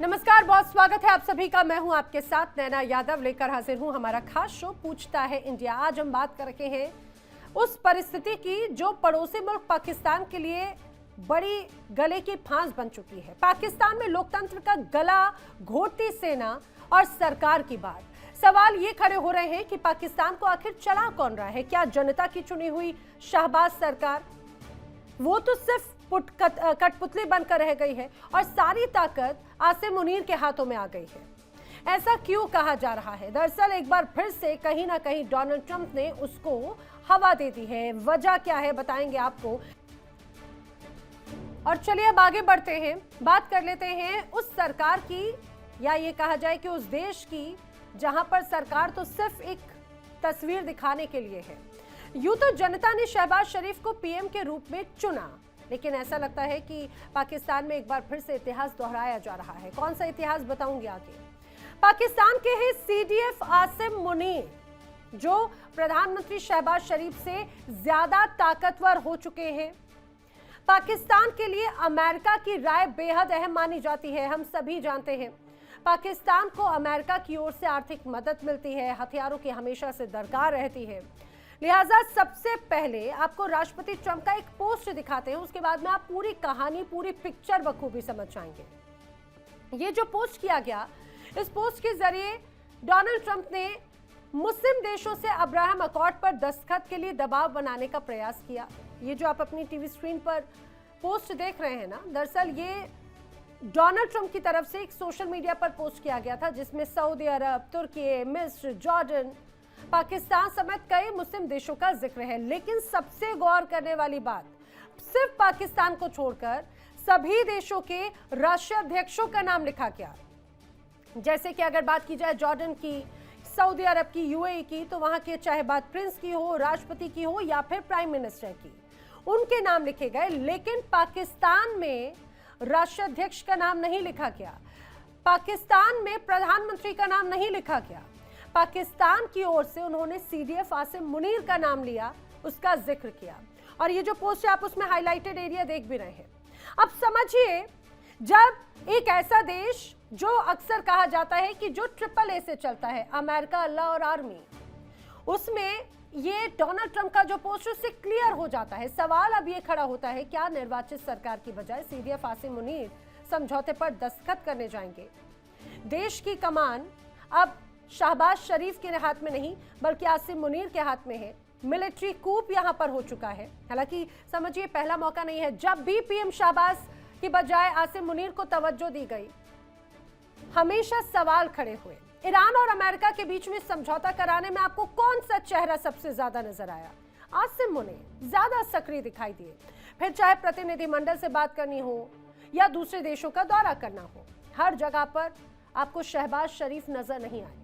नमस्कार, बहुत स्वागत है आप सभी का। मैं हूं आपके साथ नैना यादव, लेकर हाजिर हूं हमारा खास शो पूछता है इंडिया। आज हम बात कर रहे हैं उस परिस्थिति की जो पड़ोसी मुल्क पाकिस्तान के लिए बड़ी गले की फांस बन चुकी है। पाकिस्तान में लोकतंत्र का गला घोटती सेना और सरकार की बात। सवाल ये खड़े हो रहे हैं कि पाकिस्तान को आखिर चला कौन रहा है? क्या जनता की चुनी हुई शहबाज सरकार? वो तो सिर्फ कठपुतली बनकर रह गई है और सारी ताकत आसिम मुनीर के हाथों में आ गई है। ऐसा क्यों कहा जा रहा है? दरअसल एक बार फिर से कहीं ना कहीं डोनाल्ड ट्रंप ने उसको हवा दे दी है। वजह क्या है बताएंगे आपको। और चलिए अब आगे बढ़ते हैं, बात कर लेते हैं उस सरकार की, या ये कहा जाए कि उस देश की जहां पर सरकार तो सिर्फ एक तस्वीर दिखाने के लिए है। यूं तो जनता ने शहबाज शरीफ को पीएम के रूप में चुना, लेकिन ऐसा लगता है कि पाकिस्तान में एक बार फिर से इतिहास दोहराया जा रहा है। कौन सा इतिहास बताऊंगी आगे। पाकिस्तान के हैं सीडीएफ आसिम मुनीर, जो प्रधानमंत्री शहबाज शरीफ से ज्यादा ताकतवर हो चुके हैं। पाकिस्तान के लिए अमेरिका की राय बेहद अहम मानी जाती है। हम सभी जानते हैं पाकिस्तान को अमेरिका की ओर से आर्थिक मदद मिलती है, हथियारों की हमेशा से दरकार रहती है। लिहाजा सबसे पहले आपको राष्ट्रपति ट्रंप का एक पोस्ट दिखाते हैं, उसके बाद में आप पूरी कहानी, पूरी पिक्चर बखूबी समझ जाएंगे। ये जो पोस्ट किया गया, इस पोस्ट के जरिए डोनाल्ड ट्रंप ने मुस्लिम देशों से अब्राहम अकॉर्ड पर दस्तखत के लिए दबाव बनाने का प्रयास किया। ये जो आप अपनी टीवी स्क्रीन पर पोस्ट देख रहे हैं ना, दरअसल ये डोनाल्ड ट्रंप की तरफ से एक सोशल मीडिया पर पोस्ट किया गया था, जिसमें सऊदी अरब, तुर्की, मिस्र, जॉर्डन, पाकिस्तान समेत कई मुस्लिम देशों का जिक्र है। लेकिन सबसे गौर करने वाली बात, सिर्फ पाकिस्तान को छोड़कर सभी देशों के राष्ट्राध्यक्षों का नाम लिखा गया। जैसे कि अगर बात की जाए जॉर्डन की, सऊदी अरब की, यूएई की, तो वहां के चाहे बात प्रिंस की हो, राष्ट्रपति की हो या फिर प्राइम मिनिस्टर की, उनके नाम लिखे गए। लेकिन पाकिस्तान में राष्ट्राध्यक्ष का नाम नहीं लिखा गया, पाकिस्तान में प्रधानमंत्री का नाम नहीं लिखा गया। पाकिस्तान की ओर से उन्होंने सीडीएफ आसिम मुनीर का नाम लिया, उसका जिक्र किया। और ये जो पोस्ट है आप उसमें हाईलाइटेड एरिया देख भी रहे हैं। अब समझिए, जब एक ऐसा देश जो अक्सर कहा जाता है कि जो ट्रिपल ए से चलता है, अमेरिका, अल्लाह और आर्मी, उसमें ये डोनाल्ड ट्रंप का जो पोस्ट उससे क्लियर हो जाता है। सवाल अब ये खड़ा होता है, क्या निर्वाचित सरकार की बजाय सीडीएफ आसिम मुनीर समझौते पर दस्तखत करने जाएंगे? देश की कमान अब शहबाज शरीफ के हाथ में नहीं बल्कि आसिम मुनीर के हाथ में है। मिलिट्री कूप यहां पर हो चुका है। हालांकि समझिए पहला मौका नहीं है। जब भी पीएम शहबाज की बजाय आसिम मुनीर को तवज्जो दी गई, हमेशा सवाल खड़े हुए। ईरान और अमेरिका के बीच में समझौता कराने में आपको कौन सा चेहरा सबसे ज्यादा नजर आया? आसिम मुनीर ज्यादा सक्रिय दिखाई दिए। फिर चाहे प्रतिनिधिमंडल से बात करनी हो या दूसरे देशों का दौरा करना हो, हर जगह पर आपको शहबाज शरीफ नजर नहीं आए।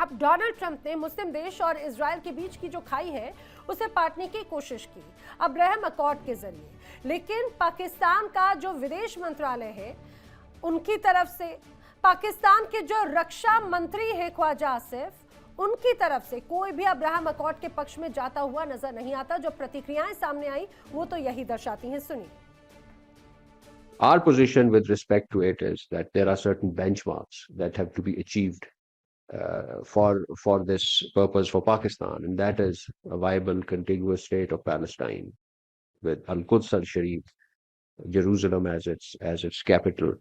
अब डोनाल्ड ट्रंप ने मुस्लिम देश और इजराइल के बीच की जो खाई है उसे पाटने की कोशिश की अब्राहम अकॉर्ड के जरिए। लेकिन पाकिस्तान का जो विदेश मंत्रालय है, उनकी तरफ से, पाकिस्तान के जो रक्षा मंत्री हैं ख्वाजा आसिफ, उनकी तरफ से कोई भी अब्राहम अकॉर्ड के पक्ष में जाता हुआ नजर नहीं आता। जो प्रतिक्रियाएं सामने आई वो तो यही दर्शाती हैं। सुनिए। Our position with respect to it is that there are certain benchmarks that have to be achieved for this purpose for Pakistan, and that is a viable contiguous state of Palestine with Al-Quds al-Sharif, Jerusalem as its capital,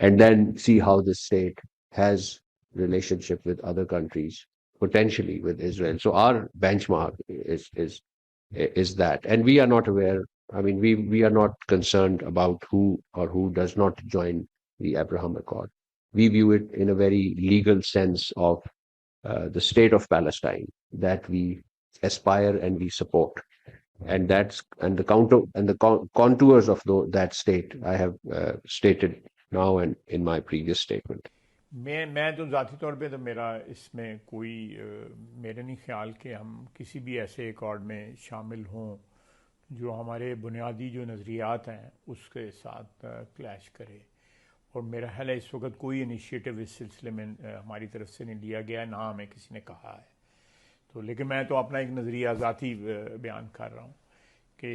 and then see how this state has relationship with other countries, potentially with Israel. So our benchmark is that, and we are not aware. I mean, we are not concerned about who does not join the Abraham Accord. We view it in a very legal sense of the state of Palestine that we aspire and we support, and the contours of that state I have stated now and in my previous statement. मैं तो ज़ाती तौर पे तो मेरा इसमें कोई मेरे नहीं ख्याल कि हम किसी भी ऐसे अकॉर्ड में शामिल हों जो हमारे बुनियादी जो नज़रियात हैं उसके साथ क्लैश करे। और मेरा ख्याल है इस वक्त कोई इनिशिएटिव इस सिलसिले में हमारी तरफ से नहीं लिया गया, ना हमें किसी ने कहा है। तो लेकिन मैं तो अपना एक नज़रिया ज़ाती बयान कर रहा हूँ कि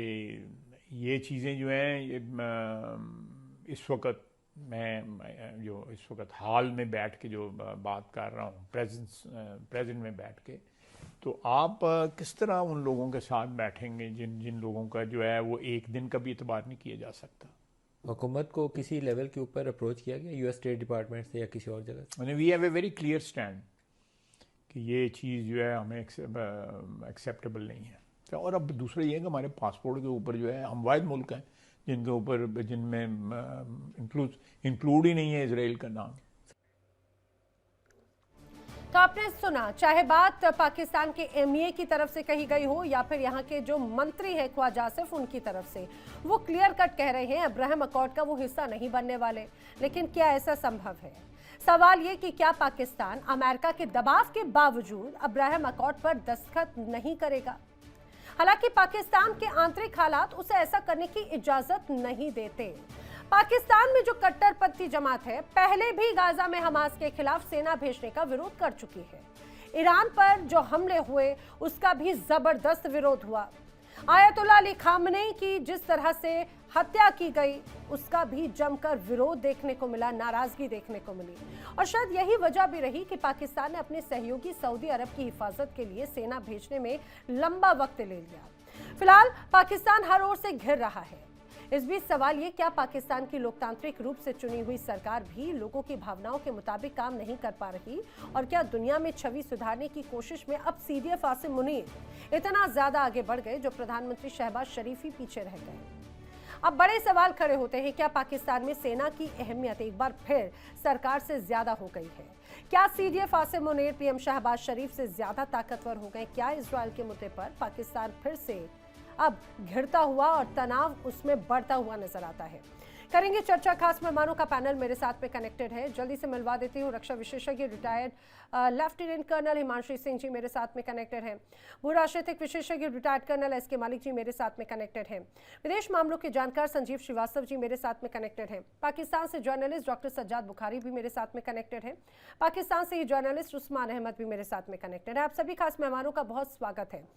ये चीज़ें जो हैं इस वक्त मैं जो इस वक्त हाल में बैठ के जो बात कर रहा हूँ, प्रेजेंट में बैठ के, तो आप किस तरह उन लोगों के साथ बैठेंगे जिन लोगों का जो है वो एक दिन का भी इतबार नहीं किया जा सकता? हुकूमत को किसी लेवल के ऊपर अप्रोच किया गया यूएस स्टेट डिपार्टमेंट से या किसी और जगह से? We have a very clear stand कि ये चीज़ जो है हमें एक्सेप्टेबल नहीं है। और अब दूसरा ये है कि हमारे पासपोर्ट के ऊपर जो है हम वाहिद मुल्क हैं जिनके ऊपर जिनमें इंक्लूड ही नहीं है इजराइल का नाम। तो आपने सुना, चाहे बात पाकिस्तान के एमईए की तरफ से कही गई हो या फिर यहाँ के जो मंत्री हैं ख्वाजा आसिफ उनकी तरफ से, वो क्लियर कट कह रहे हैं अब्राहम अकॉर्ड का वो हिस्सा नहीं बनने वाले। लेकिन क्या ऐसा संभव है? सवाल ये कि क्या पाकिस्तान अमेरिका के दबाव के बावजूद अब्राहम अकॉर्ड पर दस्तखत नहीं करेगा? हालांकि पाकिस्तान के आंतरिक हालात उसे ऐसा करने की इजाजत नहीं देते। पाकिस्तान में जो कट्टरपंथी जमात है पहले भी गाजा में हमास के खिलाफ सेना भेजने का विरोध कर चुकी है। ईरान पर जो हमले हुए उसका भी जबरदस्त विरोध हुआ। आयतुल्लाह अली खामनेई की जिस तरह से हत्या की गई उसका भी जमकर विरोध देखने को मिला, नाराजगी देखने को मिली। और शायद यही वजह भी रही कि पाकिस्तान ने अपने सहयोगी सऊदी अरब की हिफाजत के लिए सेना भेजने में लंबा वक्त ले लिया। फिलहाल पाकिस्तान हर ओर से घिर रहा है। इस बीच सवाल ये, क्या पाकिस्तान की लोकतांत्रिक रूप से चुनी हुई सरकार भी लोगों की भावनाओं के मुताबिक काम नहीं कर पा रही? और क्या दुनिया में छवि सुधारने की कोशिश में अब सीडीएफ आसिम मुनीर इतना ज्यादा आगे बढ़ गए जो प्रधानमंत्री शहबाज शरीफ ही पीछे रह गए? अब बड़े सवाल खड़े होते हैं, क्या पाकिस्तान में सेना की अहमियत एक बार फिर सरकार से ज्यादा हो गई है? क्या सीडीएफ आसिम मुनीर पीएम शहबाज शरीफ से ज्यादा ताकतवर हो गए? क्या इजरायल के मुद्दे पर पाकिस्तान फिर से अब घिरता हुआ और तनाव उसमें बढ़ता हुआ नजर आता है? करेंगे चर्चा। खास मेहमानों का पैनल मेरे साथ में कनेक्टेड है, जल्दी से मिलवा देती हूँ। रक्षा विशेषज्ञ retired lieutenant colonel Himanshu Singh ji मेरे साथ में कनेक्टेड हैं। भू राजनीतिक विशेषज्ञ रिटायर्ड कर्नल एस के मालिक जी मेरे साथ में कनेक्टेड हैं। विदेश मामलों के जानकार संजीव श्रीवास्तव जी मेरे साथ में कनेक्टेड हैं। पाकिस्तान से जर्नलिस्ट डॉक्टर सज्जाद बुखारी भी मेरे साथ में कनेक्टेड हैं। पाकिस्तान से ही जर्नलिस्ट उस्मान अहमद भी मेरे साथ में कनेक्टेड है। आप सभी खास मेहमानों का बहुत स्वागत है।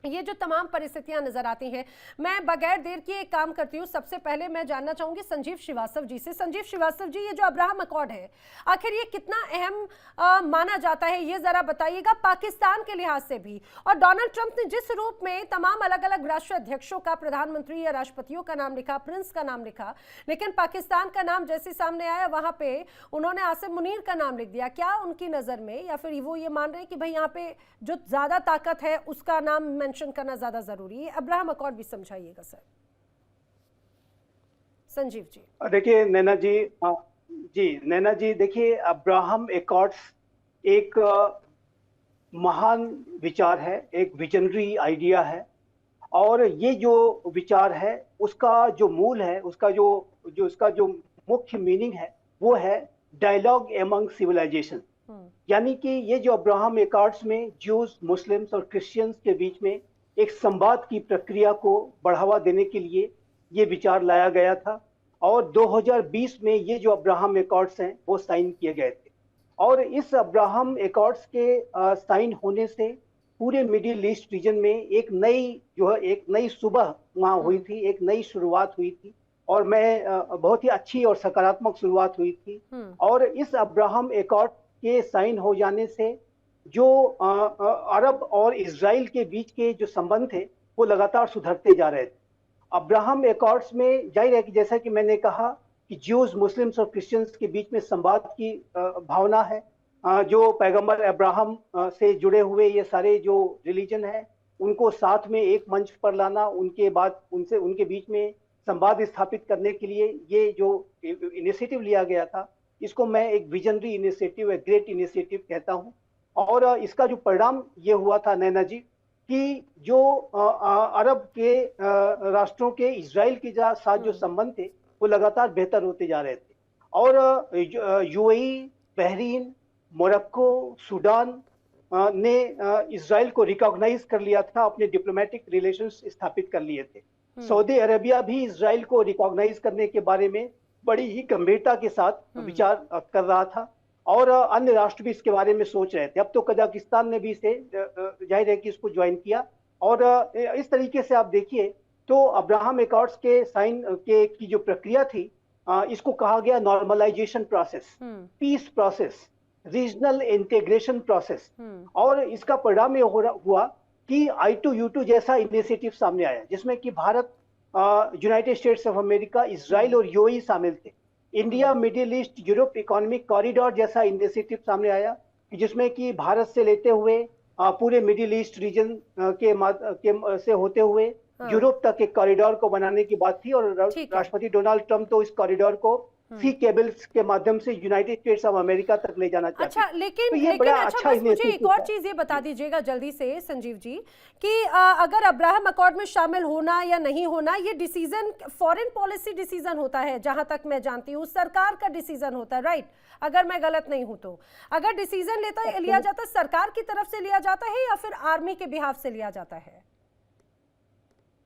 ये जो तमाम परिस्थितियां नजर आती हैं, मैं बगैर देर किए एक काम करती हूँ। सबसे पहले मैं जानना चाहूंगी संजीव श्रीवास्तव जी से। संजीव श्रीवास्तव जी, ये जो अब्राहम अकॉर्ड है आखिर ये कितना अहम माना जाता है, ये जरा बताइएगा पाकिस्तान के लिहाज से भी। और डोनाल्ड ट्रंप ने जिस रूप में तमाम अलग अलग राष्ट्र अध्यक्षों का, प्रधानमंत्री या राष्ट्रपतियों का नाम लिखा, प्रिंस का नाम लिखा, लेकिन पाकिस्तान का नाम जैसे सामने आया वहां पे उन्होंने आसिम मुनीर का नाम लिख दिया। क्या उनकी नजर में, या फिर वो ये मान रहे हैं कि भाई यहाँ पे जो ज्यादा ताकत है उसका नाम मेंशन करना ज्यादा जरूरी है? अब्राहम अकॉर्ड भी समझाइएगा सर। संजीव जी। देखिए नैना जी, देखिए अब्राहम अकॉर्ड्स एक महान विचार है, एक विजनरी आइडिया है। और ये जो विचार है उसका जो मूल है, उसका जो मुख्य मीनिंग है वो है डायलॉग एमंग सिविलाइजेशन। यानी कि ये जो अब्राहम अकॉर्ड्स में ज्यूज, मुस्लिम्स और क्रिश्चियंस के बीच में एक संवाद की प्रक्रिया को बढ़ावा देने के लिए ये विचार लाया गया था। और 2020 में ये जो अब्राहम अकॉर्ड्स हैं वो साइन किए गए थे। और इस अब्राहम अकॉर्ड्स के साइन होने से पूरे मिडिल ईस्ट रीजन में एक नई सुबह वहाँ हुई थी, एक नई शुरुआत हुई थी। और बहुत ही अच्छी और सकारात्मक शुरुआत हुई थी। और इस अब्राहम अकॉर्ड के साइन हो जाने से जो अरब और इजराइल के बीच के जो संबंध थे वो लगातार सुधरते जा रहे थे। अब्राहम अकॉर्ड्स में जाहिर है कि जैसा कि मैंने कहा कि ज्यूज, मुस्लिम्स और क्रिश्चियंस के बीच में संवाद की भावना है। जो पैगंबर अब्राहम से जुड़े हुए ये सारे जो रिलीजन है उनको साथ में एक मंच पर लाना, उनके बीच में संवाद स्थापित करने के लिए ये जो इनिशिएटिव लिया गया था, इसको मैं एक विजनरी इनिशिएटिव, एक ग्रेट इनिशिएटिव कहता हूँ। और इसका जो परिणाम ये हुआ था नैना जी कि जो अरब के राष्ट्रों के इजराइल के साथ जो संबंध थे वो लगातार बेहतर होते जा रहे थे। और यूएई, बहरीन, मोरक्को, सूडान ने इजराइल को रिकॉग्नाइज कर लिया था, अपने डिप्लोमेटिक रिलेशंस स्थापित कर लिए थे। सऊदी अरेबिया भी इजराइल को रिकॉग्नाइज करने के बारे में बड़ी ही गंभीरता के साथ विचार कर रहा था। और अन्य राष्ट्र भी इसके बारे में सोच रहे थे। अब तो कजाकिस्तान ने भी इसे जाहिर है कि इसको ज्वाइन किया। और इस तरीके से आप देखिए तो अब्राहम अकॉर्ड्स के साइन की जो प्रक्रिया थी इसको कहा गया normalisation process, peace process, regional integration process. और इसका परिणाम ये हुआ कि I2U2 जैसा इनिशिएटिव सामने आया, जिसमें कि Bharat, United states of America, Israel और यूएई शामिल थे। India middle east Europe economic corridor जैसा इनिशिएटिव सामने आया, जिसमें कि भारत से लेते हुए पूरे मिडिल ईस्ट रीजन से होते हुए यूरोप तक एक कॉरिडोर को बनाने की बात थी। और राष्ट्रपति डोनाल्ड ट्रंप तो इस कॉरिडोर को सी केबल्स के माध्यम से यूनाइटेड स्टेट्स ऑफ अमेरिका तक ले जाना चाहते हैं। अच्छा, लेकिन तो ये लेकिन बड़ा अच्छा, बस मुझे एक और चीज ये बता दीजिएगा जल्दी से संजीव जी कि अगर अब्राहम अकॉर्ड में शामिल होना या नहीं होना, ये डिसीजन फॉरेन पॉलिसी डिसीजन होता है, जहां तक मैं जानती हूँ सरकार का डिसीजन होता है, राइट? अगर मैं गलत नहीं हूं तो अगर डिसीजन लिया जाता है सरकार की तरफ से लिया जाता है या फिर आर्मी के बिहाफ से लिया जाता है?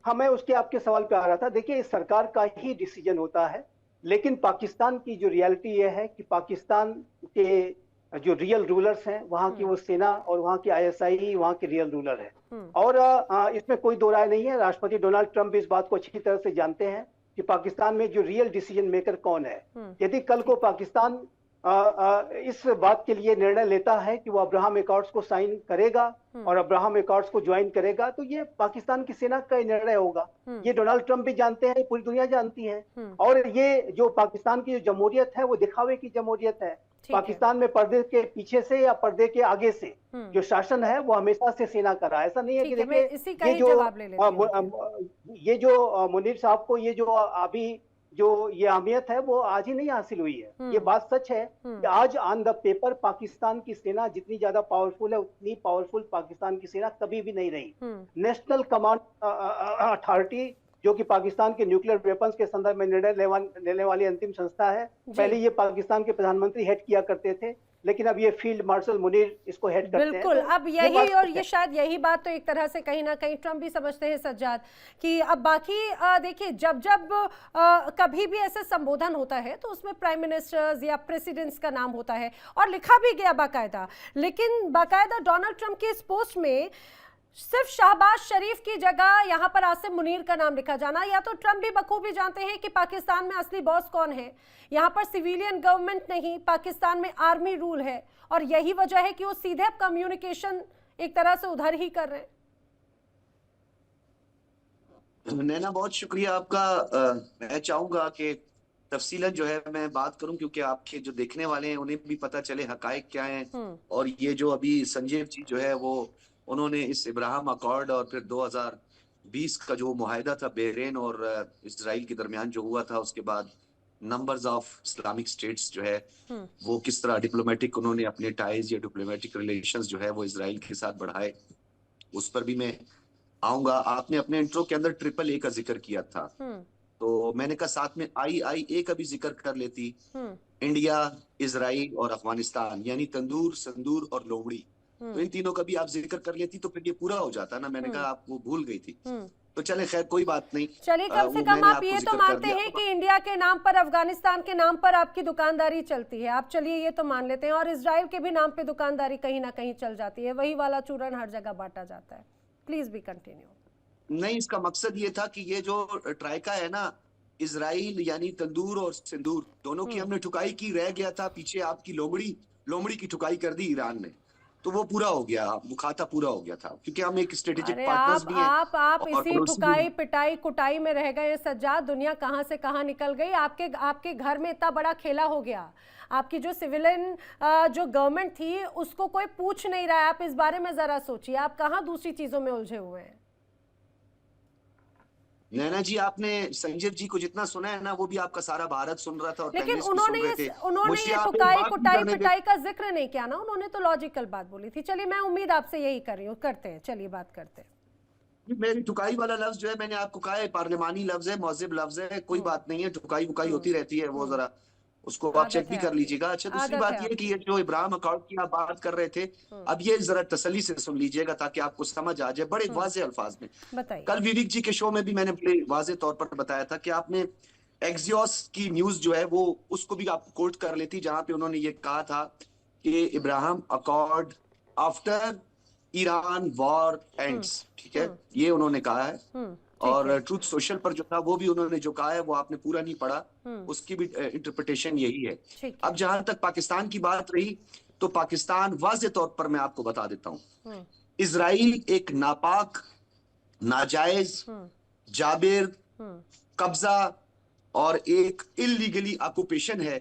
हाँ, मैं उसके आपके सवाल पे आ रहा था। देखिए, सरकार का ही डिसीजन होता है, लेकिन पाकिस्तान की जो रियलिटी ये है कि पाकिस्तान के जो रियल रूलर्स हैं, वहाँ की वो सेना और वहाँ की ISI वहाँ के रियल रूलर है। और इसमें कोई दो राय नहीं है। राष्ट्रपति डोनाल्ड ट्रंप इस बात को अच्छी तरह से जानते हैं कि पाकिस्तान में जो रियल डिसीजन मेकर कौन है। यदि कल को पाकिस्तान इस बात के लिए निर्णय लेता है कि वो अब्राहम एकॉर्ड्स को साइन करेगा और अब्राहम एकॉर्ड्स को ज्वाइन करेगा, तो ये पाकिस्तान की सेना का निर्णय होगा। ये डोनाल्ड ट्रंप भी जानते हैं, पूरी दुनिया जानती है। और ये जो पाकिस्तान की जो जमहूरियत है वो दिखावे की जमहूरियत है। पाकिस्तान में पर्दे के पीछे से या पर्दे के आगे से जो शासन है वो हमेशा से सेना का रहा है। ऐसा नहीं है कि देखिए ये जो मुनीर साहब को ये जो अभी जो ये अहमियत है वो आज ही नहीं हासिल हुई है। ये बात सच है कि आज ऑन द पेपर पाकिस्तान की सेना जितनी ज्यादा पावरफुल है, उतनी पावरफुल पाकिस्तान की सेना कभी भी नहीं रही। नेशनल कमांड अथॉरिटी, जो कि पाकिस्तान के न्यूक्लियर वेपन्स के संदर्भ में निर्णय लेने वाली अंतिम संस्था है, पहले ये पाकिस्तान के प्रधानमंत्री हेड किया करते थे, लेकिन अब ये फील्ड मार्शल मुनीर इसको हेड करते हैं। बिल्कुल, अब यही और ये शायद यही बात तो एक तरह से कहीं ना कहीं ट्रंप भी समझते हैं सज्जाद कि अब बाकी देखिए जब कभी भी ऐसे संबोधन होता है तो उसमें प्राइम मिनिस्टर्स या प्रेसिडेंट्स का नाम होता है और लिखा भी गया बाकायदा, लेकिन बाकायदा डोनाल्ड ट्रंप के इस पोस्ट में सिर्फ शहबाज शरीफ की जगह यहां पर आसिम मुनीर का नाम लिखा जाना, या तो ट्रंप भी बखूबी जानते हैं कि पाकिस्तान में असली बॉस कौन है। यहां पर सिविलियन गवर्नमेंट नहीं, पाकिस्तान में आर्मी रूल है और यही वजह है कि वो सीधे कम्युनिकेशन एक तरह से उधर ही कर रहे हैं। नैना, बहुत शुक्रिया आपका। मैं चाहूंगा कि तफसीलन जो है मैं बात करूं, क्योंकि आपके जो देखने वाले हैं उन्हें भी पता चले हकायक क्या हैं। और ये जो अभी संजीव जी जो है वो उन्होंने इस इब्राहिम अकॉर्ड और फिर 2020 का जो मुआहिदा था बहरीन और इजराइल के दरमियान जो हुआ था, उसके बाद नंबर्स ऑफ इस्लामिक स्टेट्स जो है वो किस तरह डिप्लोमेटिक उन्होंने अपने टाइज या डिप्लोमेटिक रिलेशंस जो है वो इजराइल के साथ बढ़ाए, उस पर भी मैं आऊंगा। आपने अपने इंट्रो के अंदर AAA का जिक्र किया था, तो मैंने कहा साथ में IIA का भी जिक्र कर लेती। इंडिया, इजराइल और अफगानिस्तान, यानी तंदूर, संदूर और लोमड़ी, तो इन तीनों का भी आप जिक्र कर लेती तो फिर ये पूरा हो जाता ना। मैंने कहा आप वो भूल गई थी, तो चले खैर कोई बात नहीं। चलिए, कम से कम आप ये तो मानते हैं कि इंडिया के नाम पर, अफगानिस्तान के नाम पर आपकी दुकानदारी चलती है, आप चलिए ये तो मान लेते हैं, और इजराइल के भी नाम पे दुकानदारी कहीं ना कहीं चल जाती है, वही वाला चूरन हर जगह बांटा जाता है। Please be continue. नहीं, इसका मकसद ये था कि ये जो ट्राइका है ना, इजराइल यानी तंदूर और सिंदूर, दोनों की हमने ठुकाई की, रह गया था पीछे आपकी लोमड़ी की ठुकाई कर दी ईरान ने, तो वो पूरा हो गया, वो खाता पूरा हो गया था, क्योंकि हम एक स्ट्रेटेजिक पार्टनर्स भी हैं। आप इसी ठुकाई पिटाई कुटाई में रह गए सज्जाद, दुनिया कहां से कहां निकल गई। आपके घर में इतना बड़ा खेला हो गया, आपकी जो सिविलियन जो गवर्नमेंट थी उसको कोई पूछ नहीं रहा है। आप इस बारे में जरा सोचिए, आप कहां दूसरी चीजों में उलझे हुए हैं। नैना जी, आपने संजीव जी को जितना सुना है ना, वो भी आपका सारा भारत सुन रहा था, और लेकिन उन्होंने ये ठुकाई कुटाई पिटाई का जिक्र नहीं किया ना, उन्होंने तो लॉजिकल बात बोली थी। चलिए, मैं उम्मीद आपसे यही कर रही हूँ, करते हैं, चलिए बात करते हैं। मेरी ठुकाई वाला लफ्ज जो है मैंने आपको कहा है, पार्लिमानी लफ्ज है, मौजिब लफ्ज है, कोई बात नहीं है, ठुकाई वुकाई होती रहती है, वो जरा उसको आप चेक भी कर लीजिएगा। अच्छा, दूसरी बात ये कि ये जो इब्राहिम अकॉर्ड की आप बात कर रहे थे, अब ये जरा तसल्ली से सुन लीजिएगा ताकि आपको समझ आ जाए बड़े वाज़ेह अल्फाज में। कल विवेक जी के शो में भी मैंने बड़े वाज़ेह तौर पर बताया था कि आपने एक्सियोस की न्यूज जो है वो उसको भी आप कोट कर लेती, जहां पे उन्होंने ये कहा था कि Ibrahim accord after Iran war ends, ठीक है, ये उन्होंने कहा है। और ट्रूथ सोशल पर जो था वो भी उन्होंने जो कहा है वो आपने पूरा नहीं पढ़ा, उसकी भी इंटरप्रिटेशन यही है। अब जहां तक पाकिस्तान की बात रही, तो पाकिस्तान वाज़े तौर पर मैं आपको बता देता हूं, इजराइल एक नापाक, नाजायज, जाबिर, कब्जा और एक इलीगली ऑक्यूपेशन है,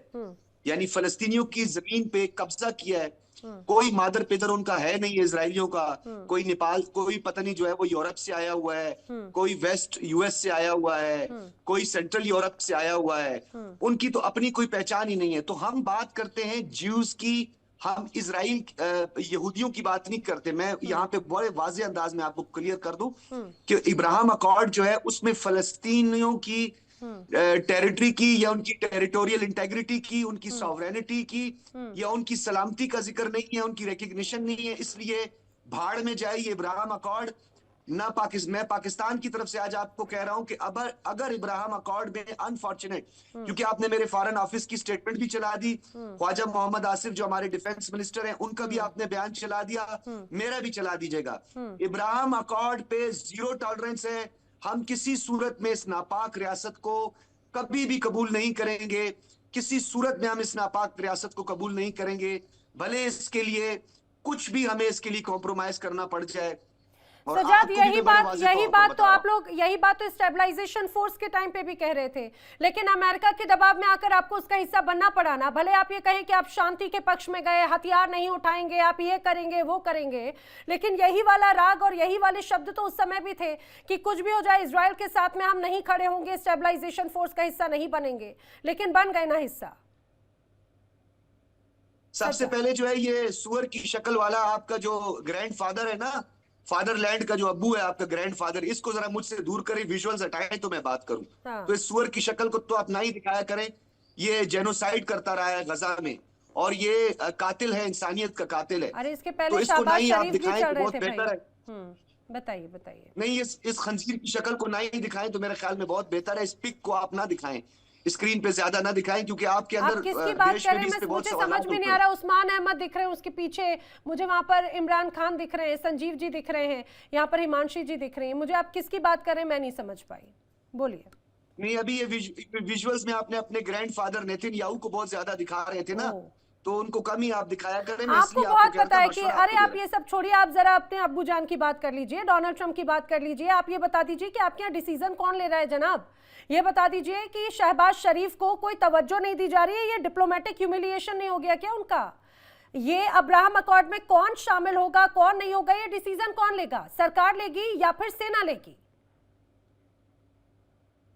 यानी फलस्तीनियों की जमीन पे कब्जा किया है। कोई मादर पिदर उनका है नहीं इजराइलियों का, कोई नेपाल, कोई पता नहीं जो है वो यूरोप से आया हुआ है, कोई वेस्ट यूएस से आया हुआ है, कोई सेंट्रल यूरोप से आया हुआ है, उनकी तो अपनी कोई पहचान ही नहीं है। तो हम बात करते हैं ज्यूज की, हम इजराइल यहूदियों की बात नहीं करते। मैं यहाँ पे बड़े वाज़े अंदाज में आपको क्लियर कर दूं कि इब्राहिम अकॉर्ड जो है उसमें फलस्तीनियों की टेरिटरी की या उनकी टेरिटोरियल इंटेग्रिटी की, उनकी सॉवरेनिटी की या उनकी सलामती का जिक्र नहीं है, उनकी रिकग्निशन नहीं है। इसलिए भाड़ में जाए ये इब्राहिम अकॉर्ड ना। मैं पाकिस्तान की तरफ से आज आपको कह रहा हूं कि अगर इब्राहिम अकॉर्ड में अनफॉर्चुनेट, क्योंकि आपने मेरे फॉरेन ऑफिस की स्टेटमेंट भी चला दी, ख्वाजा मोहम्मद आसिफ जो हमारे डिफेंस मिनिस्टर हैं उनका भी आपने बयान चला दिया, मेरा भी चला दीजिएगा। इब्राहिम अकॉर्ड पे 0 टॉलरेंस है। हम किसी सूरत में इस नापाक रियासत को कभी भी कबूल नहीं करेंगे, किसी सूरत में हम इस नापाक रियासत को कबूल नहीं करेंगे, भले इसके लिए कुछ भी हमें इसके लिए कॉम्प्रोमाइज करना पड़ जाए। सजाद, यही बात तो आप लोग स्टेबलाइजेशन फोर्स के टाइम पे भी कह रहे थे, लेकिन अमेरिका के दबाव में आकर आपको उसका हिस्सा बनना पड़ा ना। भले आप ये कहें कि आप शांति के पक्ष में गए, हथियार नहीं उठाएंगे, आप ये करेंगे वो करेंगे, लेकिन यही वाला राग और यही वाले शब्द तो उस समय भी थे कि कुछ भी हो जाए इजराइल के साथ में हम नहीं खड़े होंगे, स्टेबलाइजेशन फोर्स का हिस्सा नहीं बनेंगे, लेकिन बन गए ना हिस्सा। सबसे पहले जो है ये सुअर की शक्ल वाला आपका जो ग्रैंडफादर है ना, फादरलैंड का जो अब्बू है आपका ग्रैंडफादर, इसको जरा मुझसे दूर करें, विजुअल्स हटाएं तो मैं बात करूं। तो इस सुअर की शक्ल को तो आप ना ही दिखाया करें। ये जेनोसाइड करता रहा है गजा में और ये कातिल है, इंसानियत का कातिल है। अरे इसके पहले तो इसको ना ही आप शरीफ भी दिखाएं चल तो रहे बहुत थे बेहतर भाई। है। बताइए नहीं, इस खंजीर की शक्ल को ना ही दिखाएं तो मेरे ख्याल में बहुत बेहतर है। इस पिक को आप ना दिखाएं, स्क्रीन पे ज्यादा ना दिखाएं, क्योंकि आपके अंदर आप किसकी बात कर रहे हैं? मुझे समझ में नहीं आ रहा। उस्मान अहमद दिख रहे हैं उसके पीछे, मुझे वहां पर इमरान खान दिख रहे हैं, संजीव जी दिख रहे हैं, यहाँ पर हिमांशी जी दिख रही हैं। मुझे आप किसकी बात कर रहे हैं मैं नहीं समझ पाई, बोलिए। नहीं, अभी ये विजुअल्स में आपने अपने ग्रैंडफादर नेतन्याहू को बहुत ज्यादा दिखा रहे थे ना, तो उनको कम ही आप दिखाया करें। आपको बहुत पता है कि अरे आप ये सब छोड़िए, आप जरा अपने अब्बू जान की बात कर लीजिए, डोनाल्ड ट्रंप की बात कर लीजिए। आप ये बता दीजिए कि आपके यहाँ डिसीजन कौन ले रहा है जनाब? ये बता दीजिए कि शहबाज शरीफ को कोई तवज्जो नहीं दी जा रही है, ये डिप्लोमेटिक ह्यूमिलिएशन नहीं हो गया क्या उनका? ये अब्राहम अकॉर्ड में कौन शामिल होगा कौन नहीं होगा, ये डिसीजन कौन लेगा? सरकार लेगी या फिर सेना लेगी?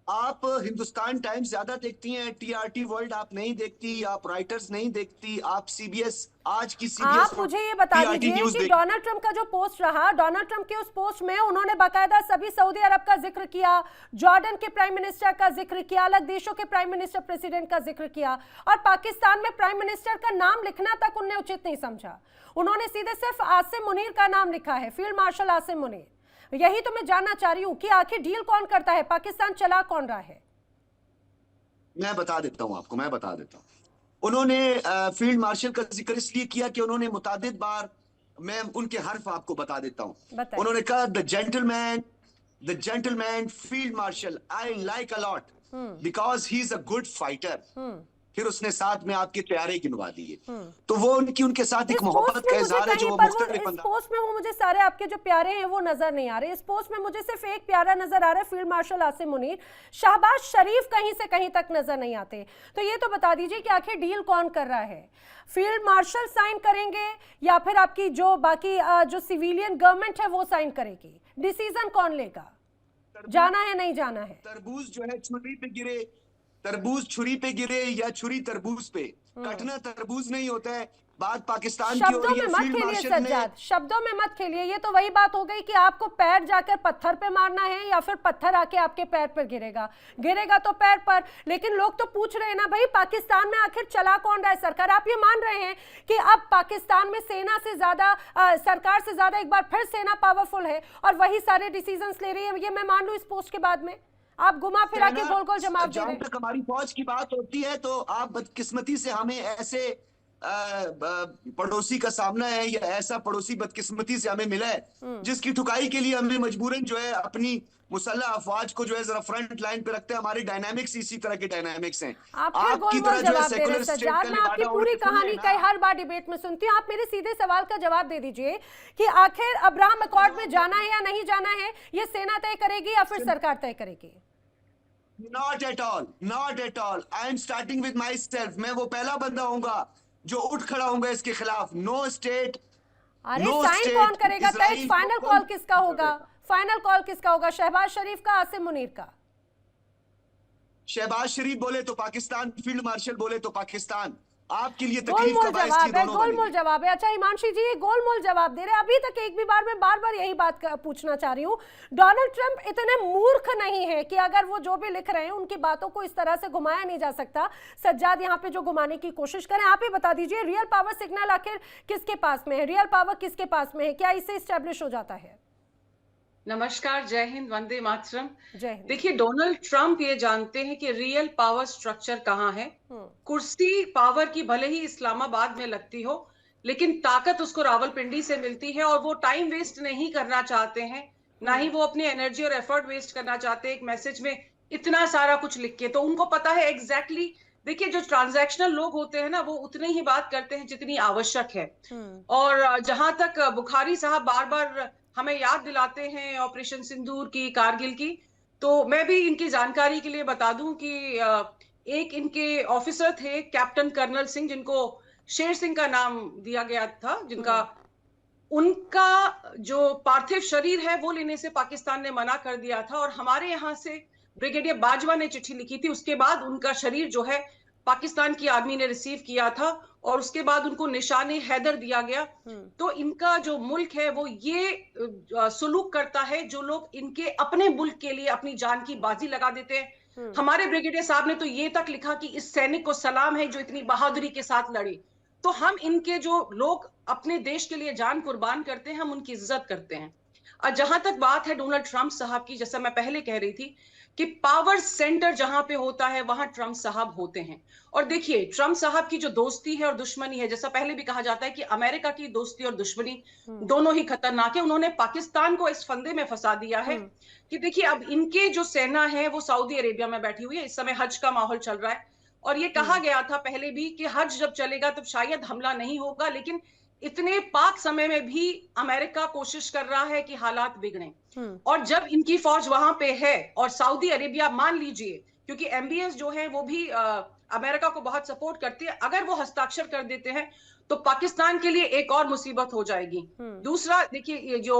आप हिंदुस्तान टाइम्स ज्यादा देखती हैं, टीआरटी वर्ल्ड आप नहीं देखती, आप राइटर्स नहीं देखती, आप सीबीएस आज की सीबीएस। आप मुझे ये बता दीजिए कि डोनाल्ड ट्रंप का जो पोस्ट रहा, डोनाल्ड ट्रंप के उस पोस्ट में उन्होंने बाकायदा सभी सऊदी अरब का जिक्र किया, जॉर्डन के प्राइम मिनिस्टर का जिक्र किया, अलग देशों के प्राइम मिनिस्टर प्रेसिडेंट का जिक्र किया, और पाकिस्तान में प्राइम मिनिस्टर का नाम लिखना तक उन्हें उचित नहीं समझा। उन्होंने सीधे सिर्फ आसिम मुनीर का नाम लिखा है, फील्ड मार्शल आसिम मुनीर। यही तो मैं जानना चाह रही हूं कि आखिर डील कौन करता है, पाकिस्तान चला कौन रहा है? मैं बता देता हूं आपको, मैं बता देता हूं। उन्होंने फील्ड मार्शल का जिक्र इसलिए किया कि उन्होंने मुतादिद बार, मैं उनके हर्फ आपको बता देता हूं, उन्होंने कहा the gentleman field marshal I like a lot because he is a good fighter. फिर उसने साथ में आपके प्यारे गिनवा दिए, तो वो उनके साथ एक मोहब्बत का इजहार है जो वो मुख्तलिफ अंदाज। इस पोस्ट में वो मुझे सारे आपके जो प्यारे हैं वो नजर नहीं आ रहे। इस पोस्ट में मुझे सिर्फ एक प्यारा नजर आ रहा है, फील्ड मार्शल आसिम मुनीर। शहबाज शरीफ कहीं से कहीं तक नजर नहीं आते। तो ये तो बता दीजिए कि आखिर डील कौन कर रहा है? फील्ड मार्शल साइन करेंगे या फिर आपकी जो बाकी जो सिविलियन गवर्नमेंट है वो साइन करेगी? डिसीजन कौन लेगा, जाना है नहीं जाना है? तरबूज जो है छुरी पे गिरे, तरबूज छुरी पे गिरे या छुरी तरबूज पे, कटना तरबूज नहीं होता है। बात पाकिस्तान की हो रही है। फील्ड मार्शल ने शब्दों में मत खेलिए। ये तो वही बात हो गई कि आपको पैर जाकर पत्थर पे मारना है या फिर पत्थर आके आपके पैर पर गिरेगा तो पैर पर। लेकिन लोग तो पूछ रहे हैं ना भाई, पाकिस्तान में आखिर चला कौन रहा है? सरकार, आप ये मान रहे हैं कि अब पाकिस्तान में सेना से ज्यादा, सरकार से ज्यादा एक बार फिर सेना पावरफुल है और वही सारे डिसीजंस ले रही है? ये मैं मान लूं इस पोस्ट के बाद में? आप घुमा फिरा के गोल गोल जवाब दे रहे हैं। जब तक हमारी फौज की बात होती है तो आप बदकिस्मती से हमें ऐसे पड़ोसी का सामना है या ऐसा पड़ोसी बदकिस्मती से हमें मिला है जिसकी ठुकाई के लिए हमें मजबूरन जो है अपनी मुसल्लह अफवाज को जो है जरा फ्रंट लाइन पे रखते हैं। हमारे डायनामिक्स इसी तरह के डायनामिक्स हैं। आप फिर गोलमोल जवाब दे रहे हैं सज्जाद। मैं आपकी पूरी कहानी कई हर बार डिबेट में सुनती हूँ, आप मेरे सीधे सवाल का जवाब दे दीजिए कि आखिर अब्राहम अकॉर्ड में जाना है या नहीं जाना है, ये सेना तय करेगी या फिर सरकार तय करेगी? Not at all, not at all. I am starting with myself. मैं वो पहला बंदा होऊंगा जो उठ खड़ा होऊंगा इसके खिलाफ। No state, अरे no साइन state, कौन करेगा? तय इजराइल फाइनल को कॉल किसका होगा? फाइनल कॉल किसका होगा? शहबाज शरीफ का, आसिम मुनीर का? शहबाज शरीफ बोले तो पाकिस्तान, फील्ड मार्शल बोले तो पाकिस्तान। आपके लिए तकलीफ गोलमोल का बायस जवाब ये है, दोनों गोलमोल बनेंगे। जवाब है। अच्छा हिमांशी जी, ये गोलमोल जवाब दे रहे हैं। अभी तक एक भी बार, मैं बार बार यही बात पूछना चाह रही हूँ, डोनाल्ड ट्रंप इतने मूर्ख नहीं है कि अगर वो जो भी लिख रहे हैं उनकी बातों को इस तरह से घुमाया नहीं जा सकता। सज्जाद यहाँ पे जो घुमाने की कोशिश करें, आप ही बता दीजिए रियल पावर सिग्नल आखिर किसके पास में है? रियल पावर किसके पास में है? क्या इससे स्टैब्लिश हो जाता है? नमस्कार, जय हिंद, वंदे मातरम। जय हिंद। देखिए, डोनाल्ड ट्रंप ये जानते हैं कि रियल पावर स्ट्रक्चर कहाँ है। कुर्सी पावर की भले ही इस्लामाबाद में लगती हो, लेकिन ताकत उसको रावलपिंडी से मिलती है और वो टाइम वेस्ट नहीं करना चाहते हैं, ना ही वो अपनी एनर्जी और एफर्ट वेस्ट करना चाहते हैं एक मैसेज में इतना सारा कुछ लिख के। तो उनको पता है एग्जैक्टली। देखिए, जो ट्रांजैक्शनल लोग होते हैं ना, वो उतनी ही बात करते हैं जितनी आवश्यक है। और जहां तक बुखारी साहब बार बार हमें याद दिलाते हैं ऑपरेशन सिंदूर की, कारगिल की, तो मैं भी इनकी जानकारी के लिए बता दूं कि एक इनके ऑफिसर थे कैप्टन कर्नल सिंह, जिनको शेर सिंह का नाम दिया गया था, जिनका उनका जो पार्थिव शरीर है वो लेने से पाकिस्तान ने मना कर दिया था और हमारे यहाँ से ब्रिगेडियर बाजवा ने चिट्ठी लिखी थी। उसके बाद उनका शरीर जो है पाकिस्तान की आर्मी ने रिसीव किया था और उसके बाद उनको निशाने हैदर दिया गया। तो इनका जो मुल्क है वो ये सुलूक करता है जो लोग इनके अपने मुल्क के लिए अपनी जान की बाजी लगा देते हैं। हमारे ब्रिगेडियर साहब ने तो ये तक लिखा कि इस सैनिक को सलाम है जो इतनी बहादुरी के साथ लड़े। तो हम इनके जो लोग अपने देश के लिए जान कुर्बान करते हैं, हम उनकी इज्जत करते हैं। और जहां तक बात है डोनाल्ड ट्रंप साहब की, जैसा मैं पहले कह रही थी कि पावर सेंटर जहां पे होता है वहां ट्रंप साहब होते हैं। और देखिए, ट्रंप साहब की जो दोस्ती है और दुश्मनी है, जैसा पहले भी कहा जाता है कि अमेरिका की दोस्ती और दुश्मनी दोनों ही खतरनाक है। उन्होंने पाकिस्तान को इस फंदे में फंसा दिया है कि देखिए, अब इनके जो सेना है वो सऊदी अरेबिया में बैठी हुई है। इस समय हज का माहौल चल रहा है और ये कहा गया था पहले भी कि हज जब चलेगा तब शायद हमला नहीं होगा, लेकिन इतने पाक समय में भी अमेरिका कोशिश कर रहा है कि हालात बिगड़े। और जब इनकी फौज वहां पे है और सऊदी अरेबिया, मान लीजिए, क्योंकि एमबीएस जो है वो भी अमेरिका को बहुत सपोर्ट करती है, अगर वो हस्ताक्षर कर देते हैं तो पाकिस्तान के लिए एक और मुसीबत हो जाएगी। दूसरा, देखिए, ये जो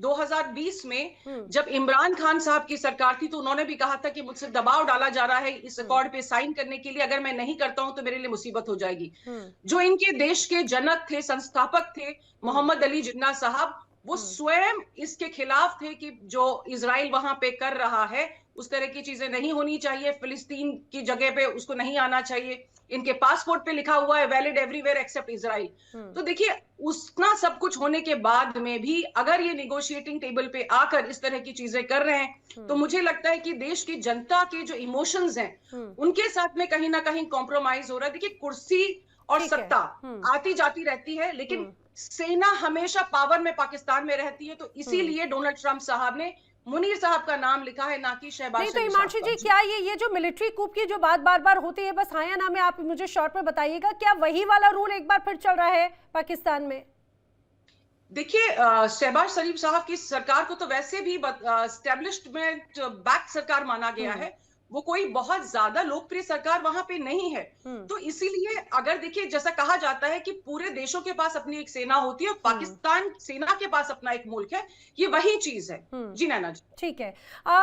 2020 में जब इमरान खान साहब की सरकार थी तो उन्होंने भी कहा था कि मुझसे दबाव डाला जा रहा है इस अकॉर्ड पे साइन करने के लिए, अगर मैं नहीं करता हूं तो मेरे लिए मुसीबत हो जाएगी। जो इनके देश के जनक थे, संस्थापक थे, मोहम्मद अली जिन्ना साहब, वो स्वयं इसके खिलाफ थे कि जो इजराइल वहां पे कर रहा है उस तरह की चीजें नहीं होनी चाहिए, फिलिस्तीन की जगह पे उसको नहीं आना चाहिए। इनके पासपोर्ट पे लिखा हुआ है वैलिड एवरीवेयर एक्सेप्ट इजराइल। तो देखिए, उतना सब कुछ होने के बाद में भी अगर ये निगोशिएटिंग टेबल पे आकर इस तरह की चीजें कर रहे हैं तो मुझे लगता है कि देश की जनता के जो इमोशंस हैं उनके साथ में कहीं ना कहीं कॉम्प्रोमाइज हो रहा है। देखिए, कुर्सी और सत्ता आती जाती रहती है, लेकिन सेना हमेशा पावर में पाकिस्तान में रहती है। तो इसीलिए डोनाल्ड ट्रंप साहब ने मुनीर साहब का नाम लिखा है, ना कि शहबाज नहीं। तो शरीफ हिमांशी जी, क्या ये जो मिलिट्री कूप की जो बात बार बार होती है, बस हाँ या ना में आप मुझे शॉर्ट में बताइएगा, क्या वही वाला रूल एक बार फिर चल रहा है पाकिस्तान में? देखिए, शहबाज शरीफ साहब की सरकार को तो वैसे भी एस्टेब्लिशमेंट बैक सरकार माना गया है, वो कोई बहुत ज्यादा लोकप्रिय सरकार वहां पे नहीं है। तो इसीलिए अगर देखिए, जैसा कहा जाता है कि पूरे देशों के पास अपनी एक सेना होती है, पाकिस्तान सेना के पास अपना एक मुल्क है, ये वही चीज है। जी नैना जी, ठीक है।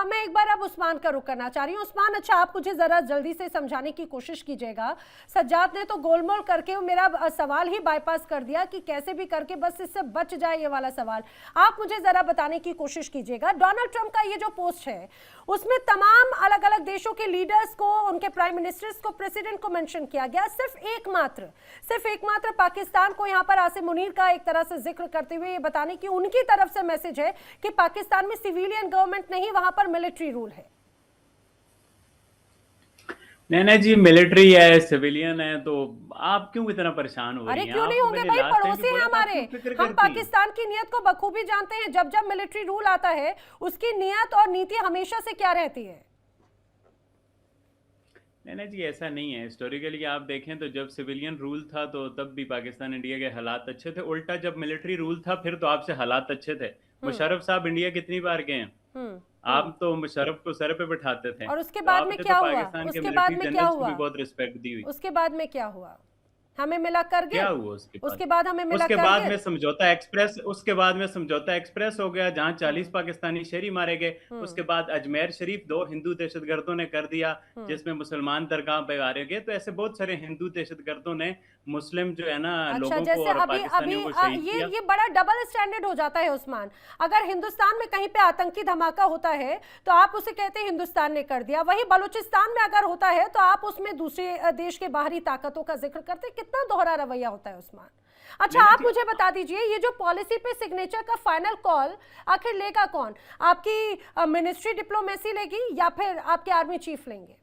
मैं एक बार अब उस्मान का रुख करना चाह रही हूँ। उस्मान, अच्छा, आप मुझे जरा जल्दी से समझाने की कोशिश कीजिएगा। सज्जाद ने तो गोलमोल करके मेरा सवाल ही बाईपास कर दिया कि कैसे भी करके बस इससे बच जाए ये वाला सवाल। आप मुझे जरा बताने की कोशिश कीजिएगा। डोनाल्ड ट्रंप का ये जो पोस्ट है उसमें तमाम अलग अलग देशों के लीडर्स को, उनके प्राइम मिनिस्टर्स को, प्रेसिडेंट को मेंशन किया गया, सिर्फ एकमात्र पाकिस्तान को यहाँ पर आसिम मुनीर का एक तरह से जिक्र करते हुए ये बताने की उनकी तरफ से मैसेज है कि पाकिस्तान में सिविलियन गवर्नमेंट नहीं, वहां पर मिलिट्री रूल है। नैना जी, मिलिट्री है, सिविलियन है, तो आप क्यों इतना परेशान हो अरे रही हैं? क्यों नहीं आप, होंगे मैंने भाई, लास्ट टाइम भी पड़ोसी हैं बोला था, आप हमारे। क्यों फिक्र हम करती हैं? पाकिस्तान की नियत को बखूबी जानते हैं। जब जब मिलिट्री रूल आता है उसकी नियत और नीति हमेशा से क्या रहती है। नैना जी, ऐसा नहीं है। हिस्टोरिकली आप देखें तो जब सिविलियन रूल था तो तब भी पाकिस्तान इंडिया के हालात अच्छे थे। उल्टा जब मिलिट्री रूल था फिर तो आपसे हालात अच्छे थे। मुशर्रफ साहब इंडिया कितनी बार गए हैं? आप तो मुशर्रफ को सर पे बिठाते थे, और उसके तो बाद में आपने क्या तो हुआ? पाकिस्तान के उसके बाद मिलिट्री में क्या जनरल्स को हुआ? भी बहुत रिस्पेक्ट दी हुई। उसके बाद में क्या हुआ? हमें मिला करगिल। क्या हुआ उसके बाद हमें मिला उसके बाद में करगिल। समझौता एक्सप्रेस हो गया, जहां 40 पाकिस्तानी शहरी मारे गए। उसके बाद अजमेर शरीफ 2 हिंदू दहशतगर्दों ने कर दिया, जिसमें मुसलमान दरगाह पे मारे गए। तो ऐसे बहुत सारे हिंदू दहशतगर्दों ने मुस्लिम जो है ना अच्छा, लोगों को जैसे और अभी पाकिस्तानियों को शहीद किया। ये बड़ा डबल स्टैंडर्ड हो जाता है उस्मान। अगर हिंदुस्तान में कहीं पे आतंकी धमाका होता है तो आप उसे कहते हैं हिंदुस्तान ने कर दिया, वही बलूचिस्तान में अगर होता है तो आप उसमें दूसरे देश के बाहरी ताकतों का जिक्र करते हैं। कितना दोहरा रवैया होता है उस्मान। अच्छा, आप मुझे बता दीजिए, ये जो पॉलिसी पे सिग्नेचर का फाइनल कॉल आखिर लेगा कौन? आपकी मिनिस्ट्री डिप्लोमेसी लेगी या फिर आपके आर्मी चीफ लेंगे?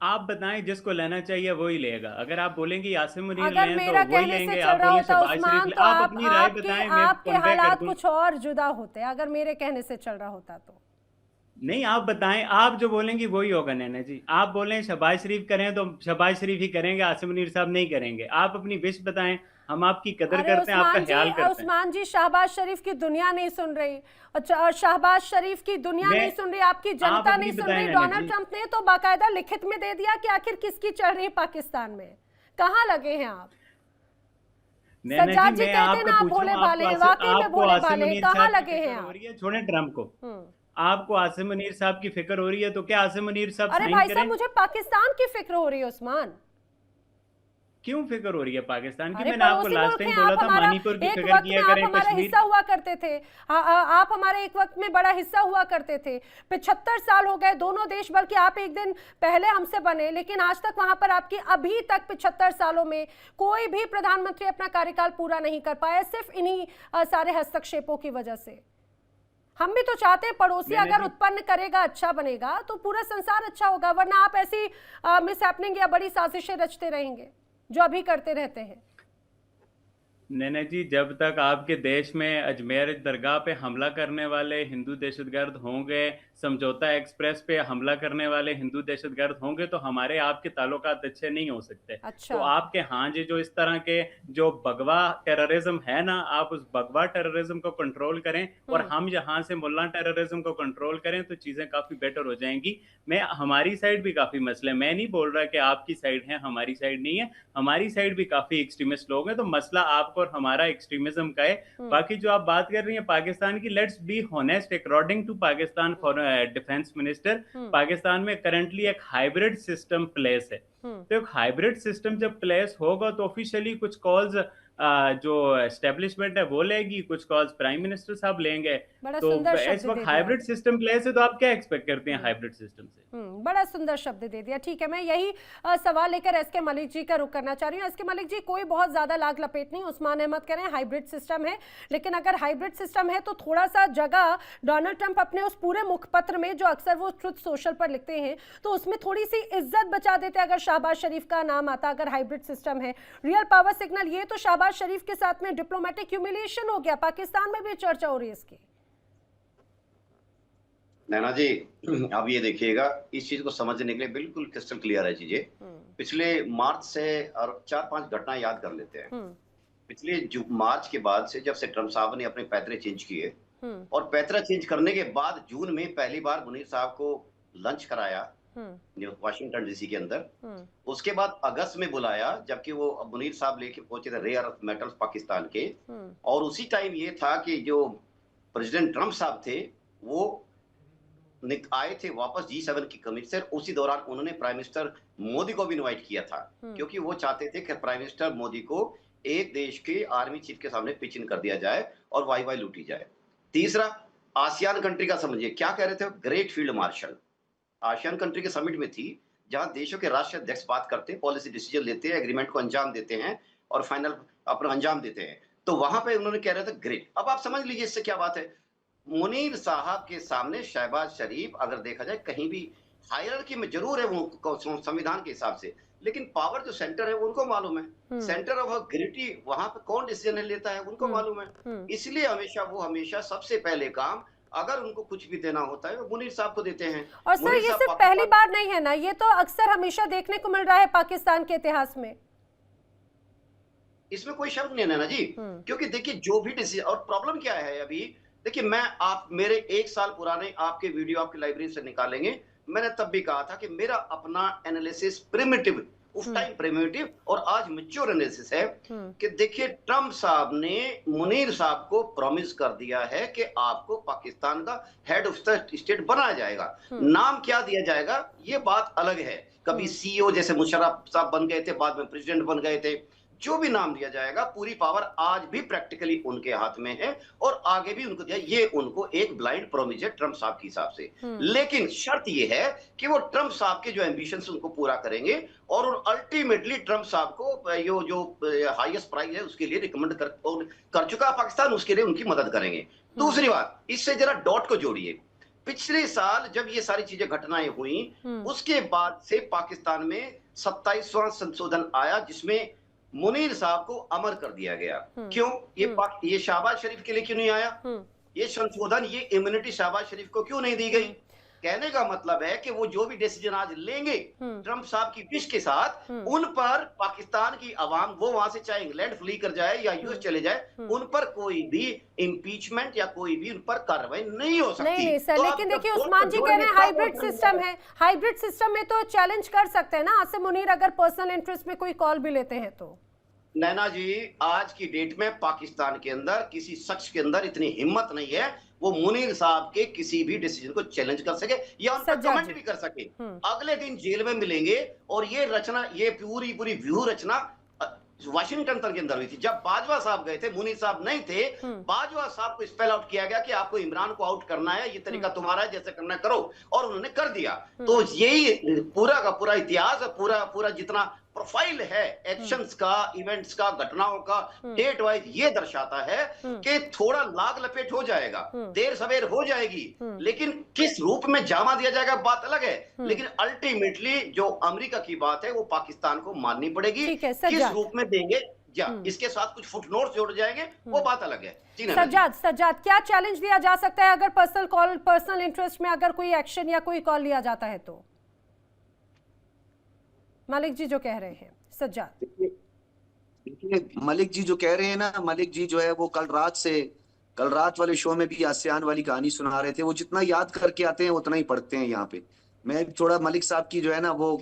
आप बताएं, जिसको लेना चाहिए वही लेगा। अगर आप बोलेंगे आसिम मुनीर अगर लें मेरा तो वही कहने से लेंगे, चल आप रहा बोले होता शहबाज शरीफ उस्मान ले। तो आप अपनी राय बताएं, मैं आपके कन्वे कर हालात दूं। कुछ और जुदा होते अगर मेरे कहने से चल रहा होता तो। नहीं, आप बताएं, आप जो बोलेंगी वही होगा नैना जी। आप बोलें शहबाज शरीफ करें तो शहबाज शरीफ ही करेंगे, आसिम मुनीर साहब नहीं करेंगे। आप अपनी विश बताएं, हम आपकी कदर अरे करते हैं, आपका ख्याल करते हैं। उस्मान जी, शहबाज शरीफ की दुनिया नहीं सुन रही। और शहबाज शरीफ की दुनिया नहीं सुन रही, आपकी जनता नहीं सुन रही। डोनाल्ड ट्रंप ने तो बाकायदा लिखित में दे दिया कि आखिर किसकी चल रही पाकिस्तान में। कहाँ लगे हैं आप? सज्जाद जी कहते हैं ना आप भोले भाले हैं, वाकई में भोले भाले हैं। कहाँ लगे हैं आप? छोड़े ट्रंप को। आपको आसिम मुनीर साहब की फिक्र हो रही है तो क्या आसिम मुनीर साहब अरे भाई साहब, मुझे पाकिस्तान की फिक्र हो रही है उस्मान। क्यों फिक्र हो रही है पाकिस्तान की? अरे मैंने आपको लास्ट टाइम बोला था मणिपुर की फिक्र किया करें, हमारा हिस्सा हुआ करते थे। आप हमारे एक वक्त में बड़ा हिस्सा हुआ करते थे। 75 साल हो गए दोनों देश, बल्कि आप एक दिन पहले हमसे बने, लेकिन आज तक वहां पर आपकी अभी तक 75 सालों में कोई भी प्रधानमंत्री अपना कार्यकाल पूरा नहीं कर पाया, सिर्फ इन्हीं सारे हस्तक्षेपों की वजह से। हम भी तो चाहते हैं पड़ोसी अगर उत्पन्न करेगा अच्छा बनेगा तो पूरा संसार अच्छा होगा, वरना आप ऐसी मिसहैपनिंग या बड़ी साजिशें रचते रहेंगे जो अभी करते रहते हैं। नैना जी, जब तक आपके देश में अजमेर दरगाह पे हमला करने वाले हिंदू दहशतगर्द होंगे, समझौता एक्सप्रेस पे हमला करने वाले हिंदू दहशतगर्द होंगे, तो हमारे आपके ताल्लुकात अच्छे नहीं हो सकते। अच्छा। तो आपके हाँ जी, जो इस तरह के जो भगवा टेररिज्म है ना, आप उस भगवा टेररिज्म को कंट्रोल करें और हम यहाँ से मुल्ला टेररिज्म को कंट्रोल करें तो चीजें काफी बेटर हो जाएंगी। हमारी साइड भी काफी मसले, मैं नहीं बोल रहा कि आपकी साइड है, हमारी साइड नहीं है, हमारी साइड भी काफी एक्सट्रीमिस्ट लोग हैं। तो मसला आपको और हमारा एक्सट्रीमिज्म का है। बाकी जो आप बात कर रही हैं पाकिस्तान की, let's be honest, according to Pakistan for defence minister, Pakistan में करंटली एक हाइब्रिड सिस्टम प्लेस है। तो एक हाइब्रिड सिस्टम जब प्लेस होगा तो ऑफिशियली कुछ कॉल्स जो एस्टेब्लिशमेंट है वो लेगी, कुछ कॉल्स प्राइम मिनिस्टर साहब लेंगे। तो इस वक्त हाइब्रिड सिस्टम प्लेस है, तो आप क्या एक्सपेक्ट करते हैं हाइब्रिड सिस्टम से? बड़ा सुंदर शब्द दे दिया। ठीक है, मैं यही सवाल लेकर एस के मलिक जी का रुख करना चाह रही हूँ। एस के मलिक जी, कोई बहुत ज्यादा लाग लपेट नहीं, उस्मान अहमद कह रहे हैं हाइब्रिड सिस्टम है, लेकिन अगर हाइब्रिड सिस्टम है तो थोड़ा सा जगह डोनाल्ड ट्रंप अपने उस पूरे मुखपत्र में जो अक्सर वो ट्रुथ सोशल पर लिखते हैं तो उसमें थोड़ी सी इज्जत बचा देते अगर शहबाज शरीफ का नाम आता। अगर हाइब्रिड सिस्टम है, रियल पावर सिग्नल, ये तो शहबाज शरीफ के साथ में डिप्लोमेटिक ह्यूमिलिएशन हो गया। पाकिस्तान में भी चर्चा हो रही है इसकी। नैना जी, अब ये देखिएगा, इस चीज को समझने के लिए बिल्कुल क्रिस्टल क्लियर है चीजें। पिछले मार्च से और 4-5 घटना याद कर लेते हैं। पिछले मार्च के बाद से, जब से ट्रंप साहब ने अपने पैतरे चेंज किए और पैतरा चेंज करने के बाद जून में पहली बार मुनीर साहब को लंच कराया वाशिंगटन डीसी के अंदर। उसके बाद अगस्त में बुलाया, जबकि वो मुनीर साहब लेके पहुंचे थे रेयर अर्थ मेटल्स पाकिस्तान के। और उसी टाइम ये था कि जो प्रेसिडेंट ट्रंप साहब थे वो आए थे वापस G7 की कमिटी से। उसी दौरान उन्होंने प्राइम मिनिस्टर मोदी को भी इनवाइट किया था, क्योंकि वो चाहते थे कि प्राइम मिनिस्टर मोदी को एक देश के आर्मी चीफ के सामने पिच इन कर दिया जाए और वाई वाई लूटी जाए। तीसरा, आसियान कंट्री का समझिए क्या कह रहे थे, great field marshal ASEAN country के समिट में थी, जहां देशों के राष्ट्रीय अध्यक्ष बात करते हैं, पॉलिसी डिसीजन लेते हैं, एग्रीमेंट को अंजाम देते हैं और फाइनल अपना अंजाम देते हैं। तो वहां पे उन्होंने कह रहे थे ग्रेट। अब आप समझ लीजिए इससे क्या बात है। मुनीर साहब के सामने शहबाज शरीफ, अगर देखा जाए, कहीं भी हायरार्की में जरूर है वो संविधान के हिसाब से, लेकिन पावर जो सेंटर है उनको मालूम है, सेंटर ऑफ ग्रेविटी वहां पे कौन डिसीजन लेता है उनको मालूम है। इसलिए हमेशा सबसे पहले काम अगर उनको कुछ भी देना होता है वो मुनीर साहब को देते हैं। और सर ये सिर्फ पहली बार नहीं है ना, ये तो अक्सर हमेशा देखने को मिल रहा है पाकिस्तान के इतिहास में। इसमें कोई शक नहीं है ना जी, क्योंकि देखिए जो भी डिसीजन, और प्रॉब्लम क्या है अभी देखिए, आप मेरे 1 साल पुराने आपके वीडियो आपकी लाइब्रेरी से निकालेंगे, मैंने तब भी कहा था कि मेरा अपना एनालिसिस प्रिमिटिव, उस टाइम प्रिमिटिव और आज मैच्योर एनालिसिस है कि देखिए ट्रम्प साहब ने मुनीर साहब को प्रॉमिस कर दिया है कि आपको पाकिस्तान का हेड ऑफ स्टेट बनाया जाएगा। नाम क्या दिया जाएगा ये बात अलग है, कभी सीईओ जैसे मुशर्रफ साहब बन गए थे, बाद में प्रेसिडेंट बन गए थे, जो भी नाम दिया जाएगा पूरी पावर आज भी प्रैक्टिकली उनके हाथ में है और आगे भी उनको दिया। ये उनको एक ब्लाइंड प्रॉमिस है ट्रम्प साहब के हिसाब से, लेकिन शर्त ये है कि वो ट्रम्प साहब के जो एम्बिशंस उनको पूरा करेंगे और अल्टीमेटली ट्रम्प साहब को जो हाईएस्ट प्राइस है उसके लिए रिकमेंड कर चुका पाकिस्तान, उसके लिए उनकी मदद करेंगे। दूसरी बात, इससे जरा डॉट को जोड़िए, पिछले साल जब ये सारी चीजें घटनाएं हुई उसके बाद से पाकिस्तान में 27वां संशोधन आया जिसमें मुनीर साहब को अमर कर दिया गया। क्यों? ये शहबाज शरीफ के लिए क्यों नहीं आया ये संशोधन, ये इम्यूनिटी शहबाज शरीफ को क्यों नहीं दी गई? कहने का मतलब है कि वो जो भी डिसीजन आज लेंगे ट्रम्प साहब की विश के साथ, उन पर पाकिस्तान की आवाम, वो वहां से चाहे इंग्लैंड फ्ली कर जाए या यूएस चले जाए, उन पर कोई भी इम्पीचमेंट या कोई भी उन पर कार्रवाई नहीं हो सकती। नहीं सर, तो लेकिन देखिए उस्मान जी कह रहे हैं हाइब्रिड सिस्टम है, हाइब्रिड सिस्टम में तो चैलेंज कर सकते हैं ना आज से मुनीर, अगर पर्सनल इंटरेस्ट में कोई कॉल भी लेते हैं तो। नैना जी, आज की डेट में पाकिस्तान के अंदर किसी शख्स के अंदर इतनी हिम्मत नहीं है वो मुनीर साहब के किसी भी डिसीजन को चैलेंज कर सके या उन पर कमेंट भी कर सके। अगले दिन जेल में मिलेंगे और ये रचना, ये पूरी व्यूह रचना वाशिंगटन तक के अंदर हुई थी। जब बाजवा साहब गए थे, मुनीर साहब नहीं थे, बाजवा साहब को स्पेल आउट किया गया कि आपको इमरान को आउट करना है, ये तरीका तुम्हारा है, जैसे करना करो, और उन्होंने कर दिया। तो यही पूरा का पूरा इतिहास, पूरा जितना प्रोफाइल है एक्शंस का, इवेंट्स का, घटनाओं का डेट वाइज, ये दर्शाता है कि थोड़ा लाग लपेट हो जाएगा, देर सवेर हो जाएगी, लेकिन किस रूप में जामा दिया जाएगा बात अलग है, लेकिन अल्टीमेटली जो अमेरिका की बात है वो पाकिस्तान को माननी पड़ेगी। किस रूप में देंगे या इसके साथ कुछ फुटनोट्स जोड़ जाएंगे वो बात अलग है। सज्जाद, क्या चैलेंज दिया जा सकता है अगर पर्सनल इंटरेस्ट में अगर कोई एक्शन या कोई कॉल लिया जाता है तो? मलिक जी जो कह रहे हैं, सज्जाद। देखिए मलिक जी जो कह रहे हैं ना, मलिक जी जो है वो कल रात वाले शो में भी आसियान वाली कहानी सुना रहे थे। वो जितना याद करके आते हैं उतना ही पढ़ते हैं यहाँ पे। मैं थोड़ा मलिक साहब की जो है ना वो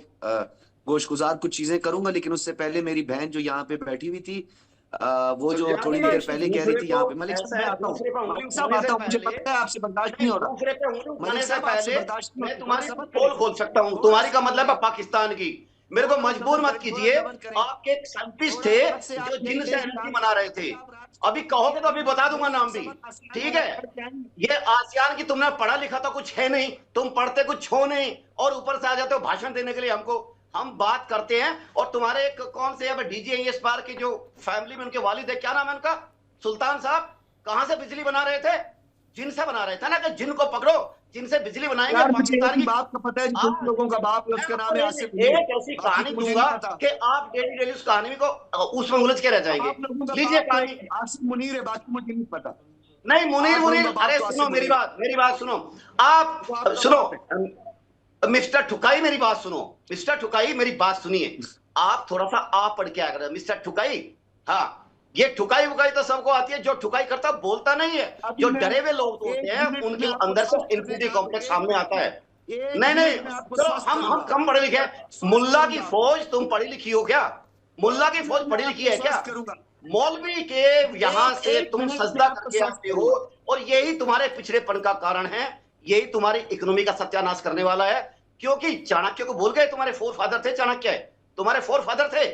गोशगुजार कुछ चीजें करूंगा, लेकिन उससे पहले मेरी बहन जो यहाँ पे बैठी हुई थी वो जो थोड़ी देर पहले कह रही थी यहाँ पे, मलिक साहब आता हूँ, मुझे पता है आपसे बर्दाश्त नहीं हो रहा। मलिक साहब आपसे बर्दाश्त नहीं, तुम्हारी पोल खोल सकता हूँ, तुम्हारी का मतलब है पाकिस्तान की, मेरे को मजबूर मत कीजिए। आपके एक साइंटिस्ट थे जो जिनसे एनर्जी बना रहे थे, अभी कहोगे तो अभी बता दूंगा नाम भी, ठीक है? ये आसियान की तुमने पढ़ा लिखा तो कुछ है नहीं, तुम पढ़ते कुछ हो नहीं और ऊपर से आ जाते हो भाषण देने के लिए हमको। हम बात करते हैं और तुम्हारे एक कौन से डीजीआईएस पार के जो फैमिली में उनके वालिद है, क्या नाम है उनका, सुल्तान साहब, कहां से बिजली बना रहे थे? जिनसे बना रहे थे ना, कि जिनको पकड़ो जिनसे बिजली बनाएंगे पाकिस्तान की। बाप का पता है जिन लोगों का बाप है उसका नाम है आसिफ। एक ऐसी कहानी दूंगा कि आप डेली उस कहानी को उसमें उलझ के रह जाएंगे। लीजिए कहानी, आसिफ मुनीर है, बाकी मुझे नहीं पता। नहीं मुनीर, अरे सुनो मेरी बात सुनो, आप सुनो मिस्टर ठुकाई, मेरी बात सुनो, मिस्टर ठुकाई मेरी बात सुनिए, आप थोड़ा सा आप पढ़ के आ गए मिस्टर ठुकाई। हाँ, ये ठुकाई वुकाई तो सबको आती है, जो ठुकाई करता बोलता नहीं है, जो डरे हुए लोग होते हैं उनके अंदर से इंफिनिटी कॉम्प्लेक्स सामने आता है। नहीं तो हम कम पढ़े लिखे हैं। मुल्ला की फौज, तुम पढ़ी लिखी हो क्या? मुल्ला की फौज पढ़ी लिखी है क्या? मौलवी के यहाँ से तुम सजदा करके आते हो और यही तुम्हारे पिछड़ेपन का कारण है, यही तुम्हारी इकोनॉमी का सत्यानाश करने वाला है। क्योंकि चाणक्य को भूल गए, तुम्हारे फोर फादर थे चाणक्य, तुम्हारे फोर फादर थे।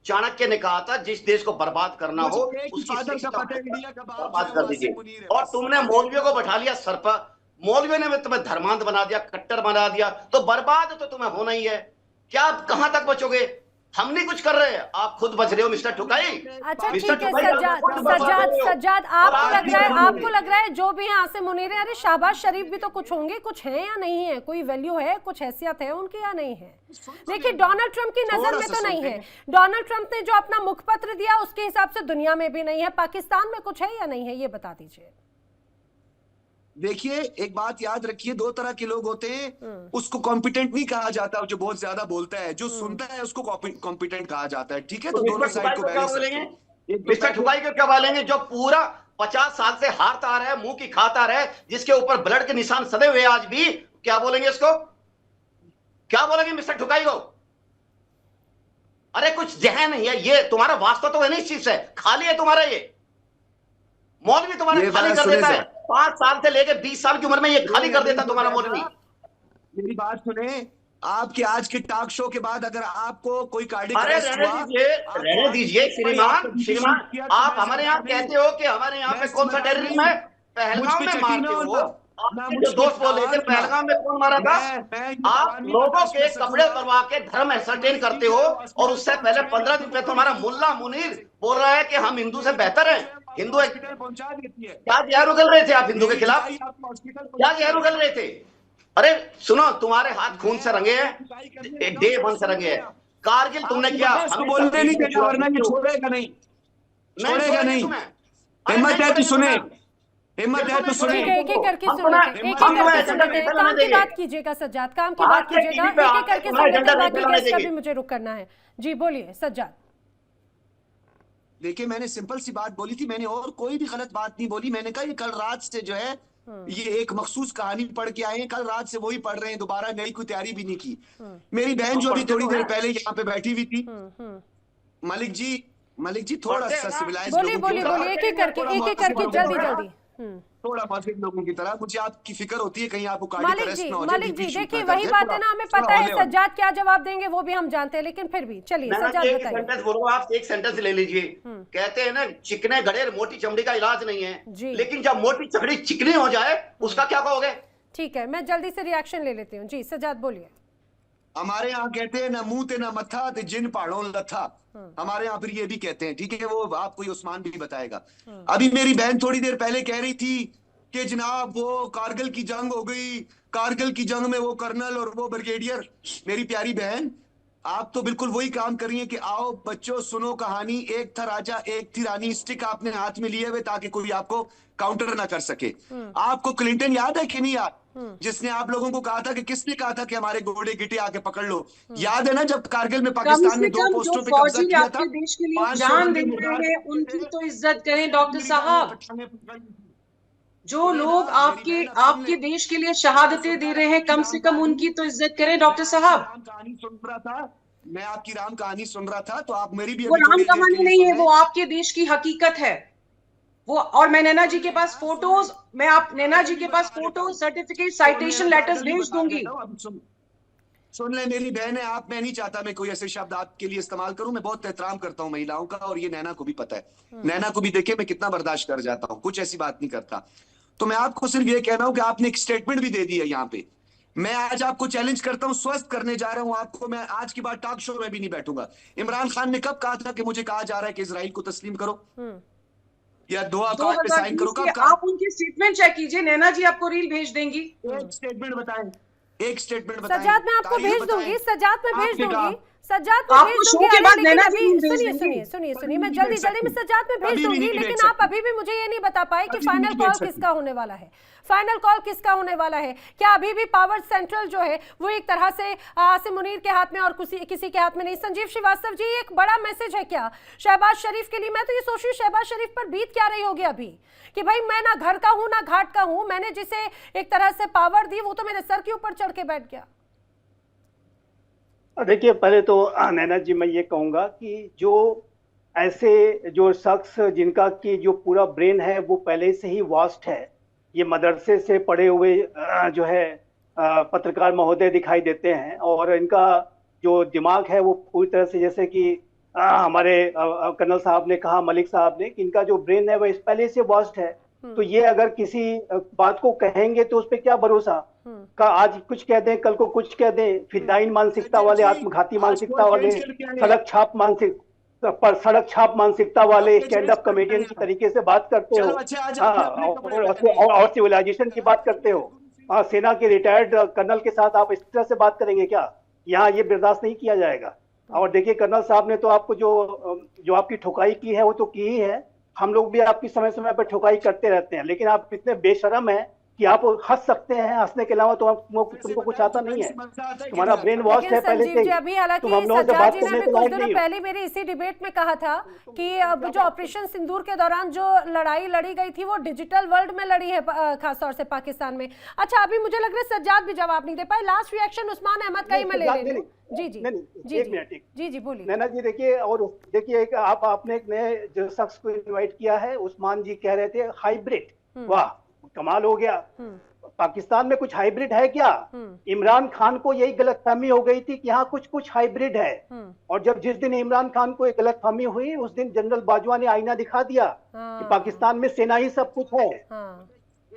चाणक्य ने कहा था जिस देश को बर्बाद करना हो उसकी बर्बाद कर दीजिए, और तुमने मौलवियों को बैठा लिया सर पर, मौलवियों ने तुम्हें धर्मांध बना दिया, कट्टर बना दिया, तो बर्बाद तो तुम्हें होना ही है। क्या कहां तक बचोगे? हम नहीं कुछ कर रहे हैं, आप खुद बच रहे हो मिस्टर ठुकाई। अच्छा मिस्टर ठीक है ठुकाई, आप सज्जाद, खुद बच रहे हो। सज्जाद और आपको आप लग रहा है जो भी है आसिम मुनीर है, अरे शहबाज शरीफ भी तो कुछ होंगे, कुछ है या नहीं है, कोई वैल्यू है, कुछ हैसियत है उनकी या नहीं है? देखिए डोनाल्ड ट्रंप की नजर में तो नहीं है, डोनाल्ड ट्रंप ने जो अपना मुखपत्र दिया उसके हिसाब से दुनिया में भी नहीं है, पाकिस्तान में कुछ है या नहीं है, ये बता दीजिए। देखिए एक बात याद रखिए, दो तरह के लोग होते हैं, उसको कॉम्पिटेंट नहीं कहा जाता जो बहुत ज्यादा बोलता है, जो सुनता है उसको कॉम्पिटेंट कहा जाता है, ठीक है? तो दोनों साइड को बैलेंस रखिए। मिस्टर ठुकाई को क्या बोलेंगे जो पूरा 50 साल से हारता रहा है, मुंह की खाता रहा है, जिसके ऊपर ब्लड के निशान सदे हुए आज भी, क्या बोलेंगे इसको, क्या बोलेंगे मिस्टर ठुकाई को? अरे कुछ जहन है, ये तुम्हारा वास्तव तो है नहीं, इस चीज से खाली है तुम्हारा, ये मौलवी तुम्हारे खाली कर देता है। 5 साल से लेकर 20 साल की उम्र में ये खाली कर देता तुम्हारा मौलवी। मेरी बात सुने, आपके आज के टॉक शो के बाद अगर आपको कोई कार्डिक अरेस्ट हुआ, रहने दीजिए श्रीमान, आप हमारे यहाँ कहते हो कि हमारे यहाँ पे कौन सा टेररिज्म है, पहलगाम में मारते हो। जो दोस्त बोले थे पहलगाम में कौन मारा था, आप लोगों के कपड़े उतरवा के धर्म एसरटेन करते हो, और उससे पहले 15 दिन पहले तुम्हारा मुल्ला मुनीर बोल रहा है कि हम हिंदू से बेहतर हैं, हिंदू पहुंचा देती है। क्या जहर उगल रहे थे आप हिंदू के खिलाफ, क्या जहर उगल रहे थे? अरे सुनो, तुम्हारे हाथ खून से रंगे हैं, एक डे बन से रंगे हैं। कारगिल तुमने किया, बोलने नहीं देना, वरना ये छोड़ेगा नहीं, छोड़ेगा नहीं। हिम्मत है तो सुने, हिम्मत है तो सुने। एक एक करके सुनते, काम की बात कीजिएगा सज्जाद, काम की बात कीजिएगा, एक एक करके सुनते, बाकी गेस्ट का भी मुझे रुक करना है। जी बोलिए सज्जाद। देखिए मैंने सिंपल सी बात बोली थी, मैंने और कोई भी गलत बात नहीं बोली। मैंने कहा ये कल रात से जो है ये एक मखसूस कहानी पढ़ के आए हैं, कल रात से वही पढ़ रहे हैं, दोबारा नई कोई तैयारी भी नहीं की। मेरी बहन जो अभी थोड़ी देर पहले यहाँ पे बैठी हुई थी, मलिक जी थोड़ा सा सिविलाइज बोलिए एक एक करके जल्दी थोड़ा मस्जिद लोगों की तरह, मुझे आपकी फिक्र होती है कहीं आपको मालिक जी देखिए वही बात है ना, हमें पता है सज्जाद क्या जवाब देंगे वो भी हम जानते हैं, लेकिन फिर भी चलिए सज्जाद बताइए। आप एक सेंटेंस ले लीजिए। कहते हैं ना चिकने गड़ेर मोटी चमड़ी का इलाज नहीं है, लेकिन जब मोटी चमड़ी चिकनी हो जाए उसका क्या कहोगे? ठीक है, मैं जल्दी से रिएक्शन ले लेती हूँ। जी सज्जाद बोलिए। हमारे यहाँ कहते हैं ना मुंह ते ना मत्था ते जिन पहाड़ों लथा, हमारे यहाँ फिर ये भी कहते हैं, ठीक है? वो आपको उस्मान भी बताएगा। अभी मेरी बहन थोड़ी देर पहले कह रही थी कि जनाब वो कारगिल की जंग हो गई, कारगिल की जंग में वो कर्नल और वो ब्रिगेडियर। मेरी प्यारी बहन, आप तो बिल्कुल वही काम कर रही हैं कि आओ बच्चों सुनो कहानी, एक था राजा एक थी रानी, स्टिक आपने हाथ में लिए हुए ताकि कोई आपको काउंटर ना कर सके। आपको क्लिंटन याद है कि नहीं याद, जिसने आप लोगों को कहा था कि किसने कहा था कि हमारे घोड़े गिटे आके पकड़ लो? याद है ना जब कारगिल में पाकिस्तान ने 2 पोस्टों पे कब्जा किया था? देश के लिए जान दे रहे हैं, उनकी तो इज्जत करें डॉक्टर साहब। जो लोग आपके देश के लिए शहादतें दे रहे हैं, कम से कम उनकी तो इज्जत करें डॉक्टर साहब। कहानी सुन रहा था मैं, आपकी राम कहानी सुन रहा था, तो आप मेरी भी वो राम कहानी नहीं है, वो आपके देश की हकीकत है वो। और मैं नैना जी के पास फोटोज, नैना जी के पास फोटो, सर्टिफिकेट, साइटेशन लेटर्स भेज दूंगी। सुन ले मेरी बहन है आप, मैं नहीं चाहता मैं कोई ऐसे शब्द आपके लिए इस्तेमाल करूं, मैं बहुत एहतराम करता हूं महिलाओं का, और ये नैना को भी पता है। नैना को भी देखे मैं कितना बर्दाश्त कर जाता हूं, कुछ ऐसी बात नहीं करता। तो मैं आपको सिर्फ ये कहना हूं कि आपने एक स्टेटमेंट भी दे दी है यहाँ पे। मैं आज आपको चैलेंज करता हूं, स्वस्थ करने जा रहा हूं आपको। मैं आज के बाद टॉक शो में भी नहीं बैठूंगा। इमरान खान ने कब कहा था कि मुझे कहा जा रहा है कि इजराइल को तस्लीम करो या दोहा कार्ड पे साइन करो? कब? आप उनकी स्टेटमेंट चेक कीजिए, नैना जी आपको रील भेज देंगी। एक स्टेटमेंट बताएं, एक स्टेटमेंट बताएं। सज्जाद मैं आपको भेज दूंगी, सज्जाद में भेज दूंगी, सज्जाद में आपको भेज शो दूंगी। के बाद नैना जी सुनिए मैं जल्दी में सज्जाद में भेज दूंगी, लेकिन आप अभी भी मुझे ये नहीं बता पाए कि फाइनल कॉल किसका होने वाला है। फाइनल कॉल किसका होने वाला है? क्या अभी भी पावर सेंट्रल जो है वो एक तरह से आसिम मुनीर के हाथ में और किसी के हाथ में नहीं? संजीव श्रीवास्तव जी, एक बड़ा मैसेज है क्या शहबाज शरीफ के लिए? मैं तो ये सोच रही हूँ शहबाज शरीफ पर बीत क्या रही होगी अभी, कि भाई मैं ना घर का हूं ना घाट का हूं, मैंने जिसे एक तरह से पावर दी वो तो मेरे सर के ऊपर चढ़ के बैठ गया। देखिए पहले तो नैना जी मैं ये कहूंगा कि जो ऐसे जो शख्स जिनका की जो पूरा ब्रेन है वो पहले से ही वास्ट है, ये मदरसे से पढ़े हुए जो है पत्रकार महोदय दिखाई देते हैं, और इनका जो दिमाग है वो पूरी तरह से, जैसे कि हमारे कर्नल साहब ने कहा, मलिक साहब ने, कि इनका जो ब्रेन है वो पहले से वास्ट है। तो ये अगर किसी बात को कहेंगे तो उस पर क्या भरोसा, का आज कुछ कह दें कल को कुछ कह दें। फिदाइन मानसिकता वाले, आत्मघाती मानसिकता वाले, सड़क छाप मानसिकता वाले स्टैंड अप कॉमेडियन की तरीके से बात करते हो, और सिविलाइजेशन की बात करते हो। सेना के रिटायर्ड कर्नल के साथ आप इस तरह से बात करेंगे क्या? यहाँ ये बर्दाश्त नहीं किया जाएगा। और देखिए कर्नल साहब ने तो आपको जो आपकी ठुकाई की है वो तो की ही है, हम लोग भी आपकी समय समय पर ठुकाई करते रहते हैं, लेकिन आप इतने बेशरम हैं कि आप हंस सकते हैं, हंसने के अलावा तो तुमको कुछ आता नहीं है, तुम्हारा ब्रेन वॉश है पहले से ही। अभी हालांकि सज्जाद जी ने कुछ दिनों पहले मेरी इसी डिबेट में कहा था कि अब जो ऑपरेशन सिंदूर के दौरान जो लड़ाई लड़ी गई थी वो डिजिटल वर्ल्ड में लड़ी है, खासतौर से पाकिस्तान में। अच्छा, अभी मुझे लग रहा है सज्जाद भी जवाब नहीं दे पाए। लास्ट रिएक्शन उस्मान अहमद का ही मैं ले रही हूं। जी बोलिए नैना जी। देखिए, और देखिए आपने एक नए जो शख्स को इनवाइट किया है, उस्मान जी कह रहे थे हाइब्रिड, वाह कमाल हो गया। पाकिस्तान में कुछ हाइब्रिड है क्या? इमरान खान को यही गलतफहमी हो गई थी कि यहाँ कुछ हाइब्रिड है, और जिस दिन इमरान खान को एक गलतफहमी हुई उस दिन जनरल बाजवा ने आईना दिखा दिया कि पाकिस्तान में सेना ही सब कुछ है।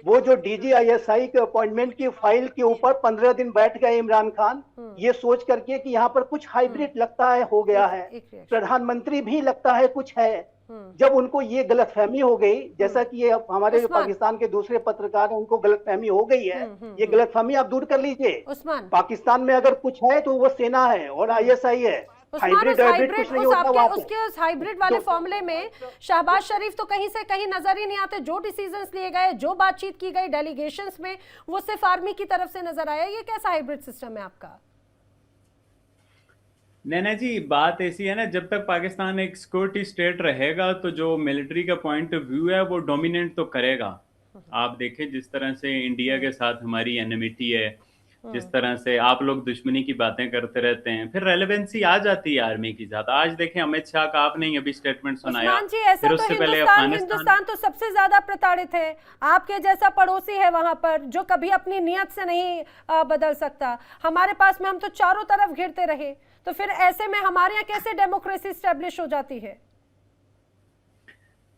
वो जो DGISI के अपॉइंटमेंट की फाइल के ऊपर 15 दिन बैठ गए इमरान खान, ये सोच करके कि यहाँ पर कुछ हाइब्रिड लगता है हो गया है, प्रधानमंत्री भी लगता है कुछ है। जब उनको ये गलतफहमी हो गई, जैसा कि ये हमारे जो पाकिस्तान के दूसरे पत्रकार हैं उनको गलतफहमी हो गई है, ये गलतफहमी आप दूर कर लीजिए। पाकिस्तान में अगर कुछ है तो वो सेना है और ISI है। हाइब्रिड कुछ नहीं होता। उसके उस हाइब्रिड वाले फॉर्मूले में शहबाज शरीफ तो कहीं से कहीं नजर ही नहीं आते। जो डिसीजंस लिए गए, जो बातचीत की गई डेलीगेशंस में, वो सिर्फ आर्मी की तरफ से नजर आया। ये कैसा हाइब्रिड सिस्टम है आपका? नैना जी, बात ऐसी है ना, जब तक पाकिस्तान एक सिक्योरिटी स्टेट रहेगा तो जो मिलिट्री का पॉइंट ऑफ व्यू है वो डोमिनेट तो करेगा। आप देखें जिस तरह से इंडिया के साथ हमारी एनिमिटी है, जिस तरह से आप लोग दुश्मनी की बातें करते रहते हैं, फिर रेलेवेंसी आ जाती है आर्मी की साथ। आज देखें अमित शाह का आपने ही अभी स्टेटमेंट सुनाया, फिर उससे पहले हिंदुस्तान तो सबसे ज्यादा प्रताड़ित है। आपके जैसा पड़ोसी है वहां पर जो कभी अपनी नियत से नहीं बदल सकता। हमारे पास में हम तो चारों तरफ घिरते रहे, तो फिर ऐसे में हमारे यहाँ कैसे डेमोक्रेसी स्टेब्लिश हो जाती है?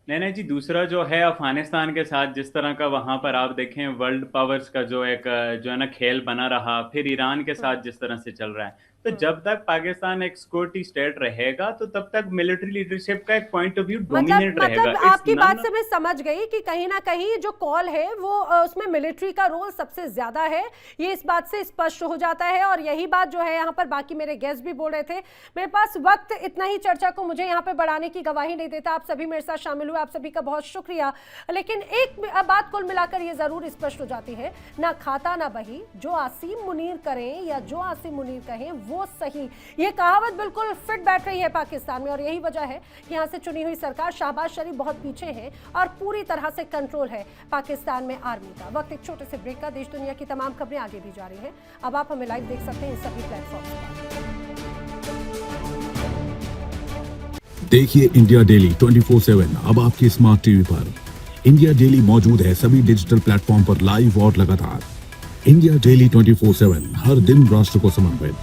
नहीं जी, दूसरा जो है अफगानिस्तान के साथ जिस तरह का वहां पर आप देखें वर्ल्ड पावर्स का जो है ना खेल बना रहा, फिर ईरान के साथ जिस तरह से चल रहा है, तो जब तक पाकिस्तान एक सिक्योरिटी स्टेट रहेगा तो तब तक मिलिट्री लीडरशिप का एक पॉइंट ऑफ व्यू डोमिनेट रहेगा। आपकी बात से मैं समझ गई कि कहीं ना कहीं जो कॉल है वो उसमें मिलिट्री का रोल सबसे ज्यादा है, ये इस बात से स्पष्ट हो जाता है। और यही बात जो है यहाँ पर बाकी मेरे गेस्ट भी बोल रहे थे। मेरे पास वक्त इतना ही चर्चा को मुझे यहाँ पे बढ़ाने की गवाही नहीं देता। आप सभी मेरे साथ शामिल हुए, आप सभी का बहुत शुक्रिया। लेकिन एक बात कुल मिलाकर ये जरूर स्पष्ट हो जाती है, ना खाता ना बही, जो आसिम मुनीर करें या जो आसिम मुनीर कहें वो सही। ये कहावत बिल्कुल फिट बैठ रही है पाकिस्तान में, और यही वजह है कि यहाँ से चुनी हुई सरकार शहबाज शरीफ बहुत पीछे है और पूरी तरह से कंट्रोल है पाकिस्तान में आर्मी का। वक्त एक छोटे से ब्रेक का। देश दुनिया की तमाम खबरें आगे भी जा रही हैं। अब आप हमें लाइव देख सकते हैं इन सभी प्लेटफॉर्म पर। देखिए इंडिया डेली 24/7 अब आपकी स्मार्ट टीवी पर। इंडिया डेली मौजूद है सभी डिजिटल प्लेटफॉर्म पर लाइव और लगातार। इंडिया डेली 24/7 हर दिन राष्ट्र को समर्पित।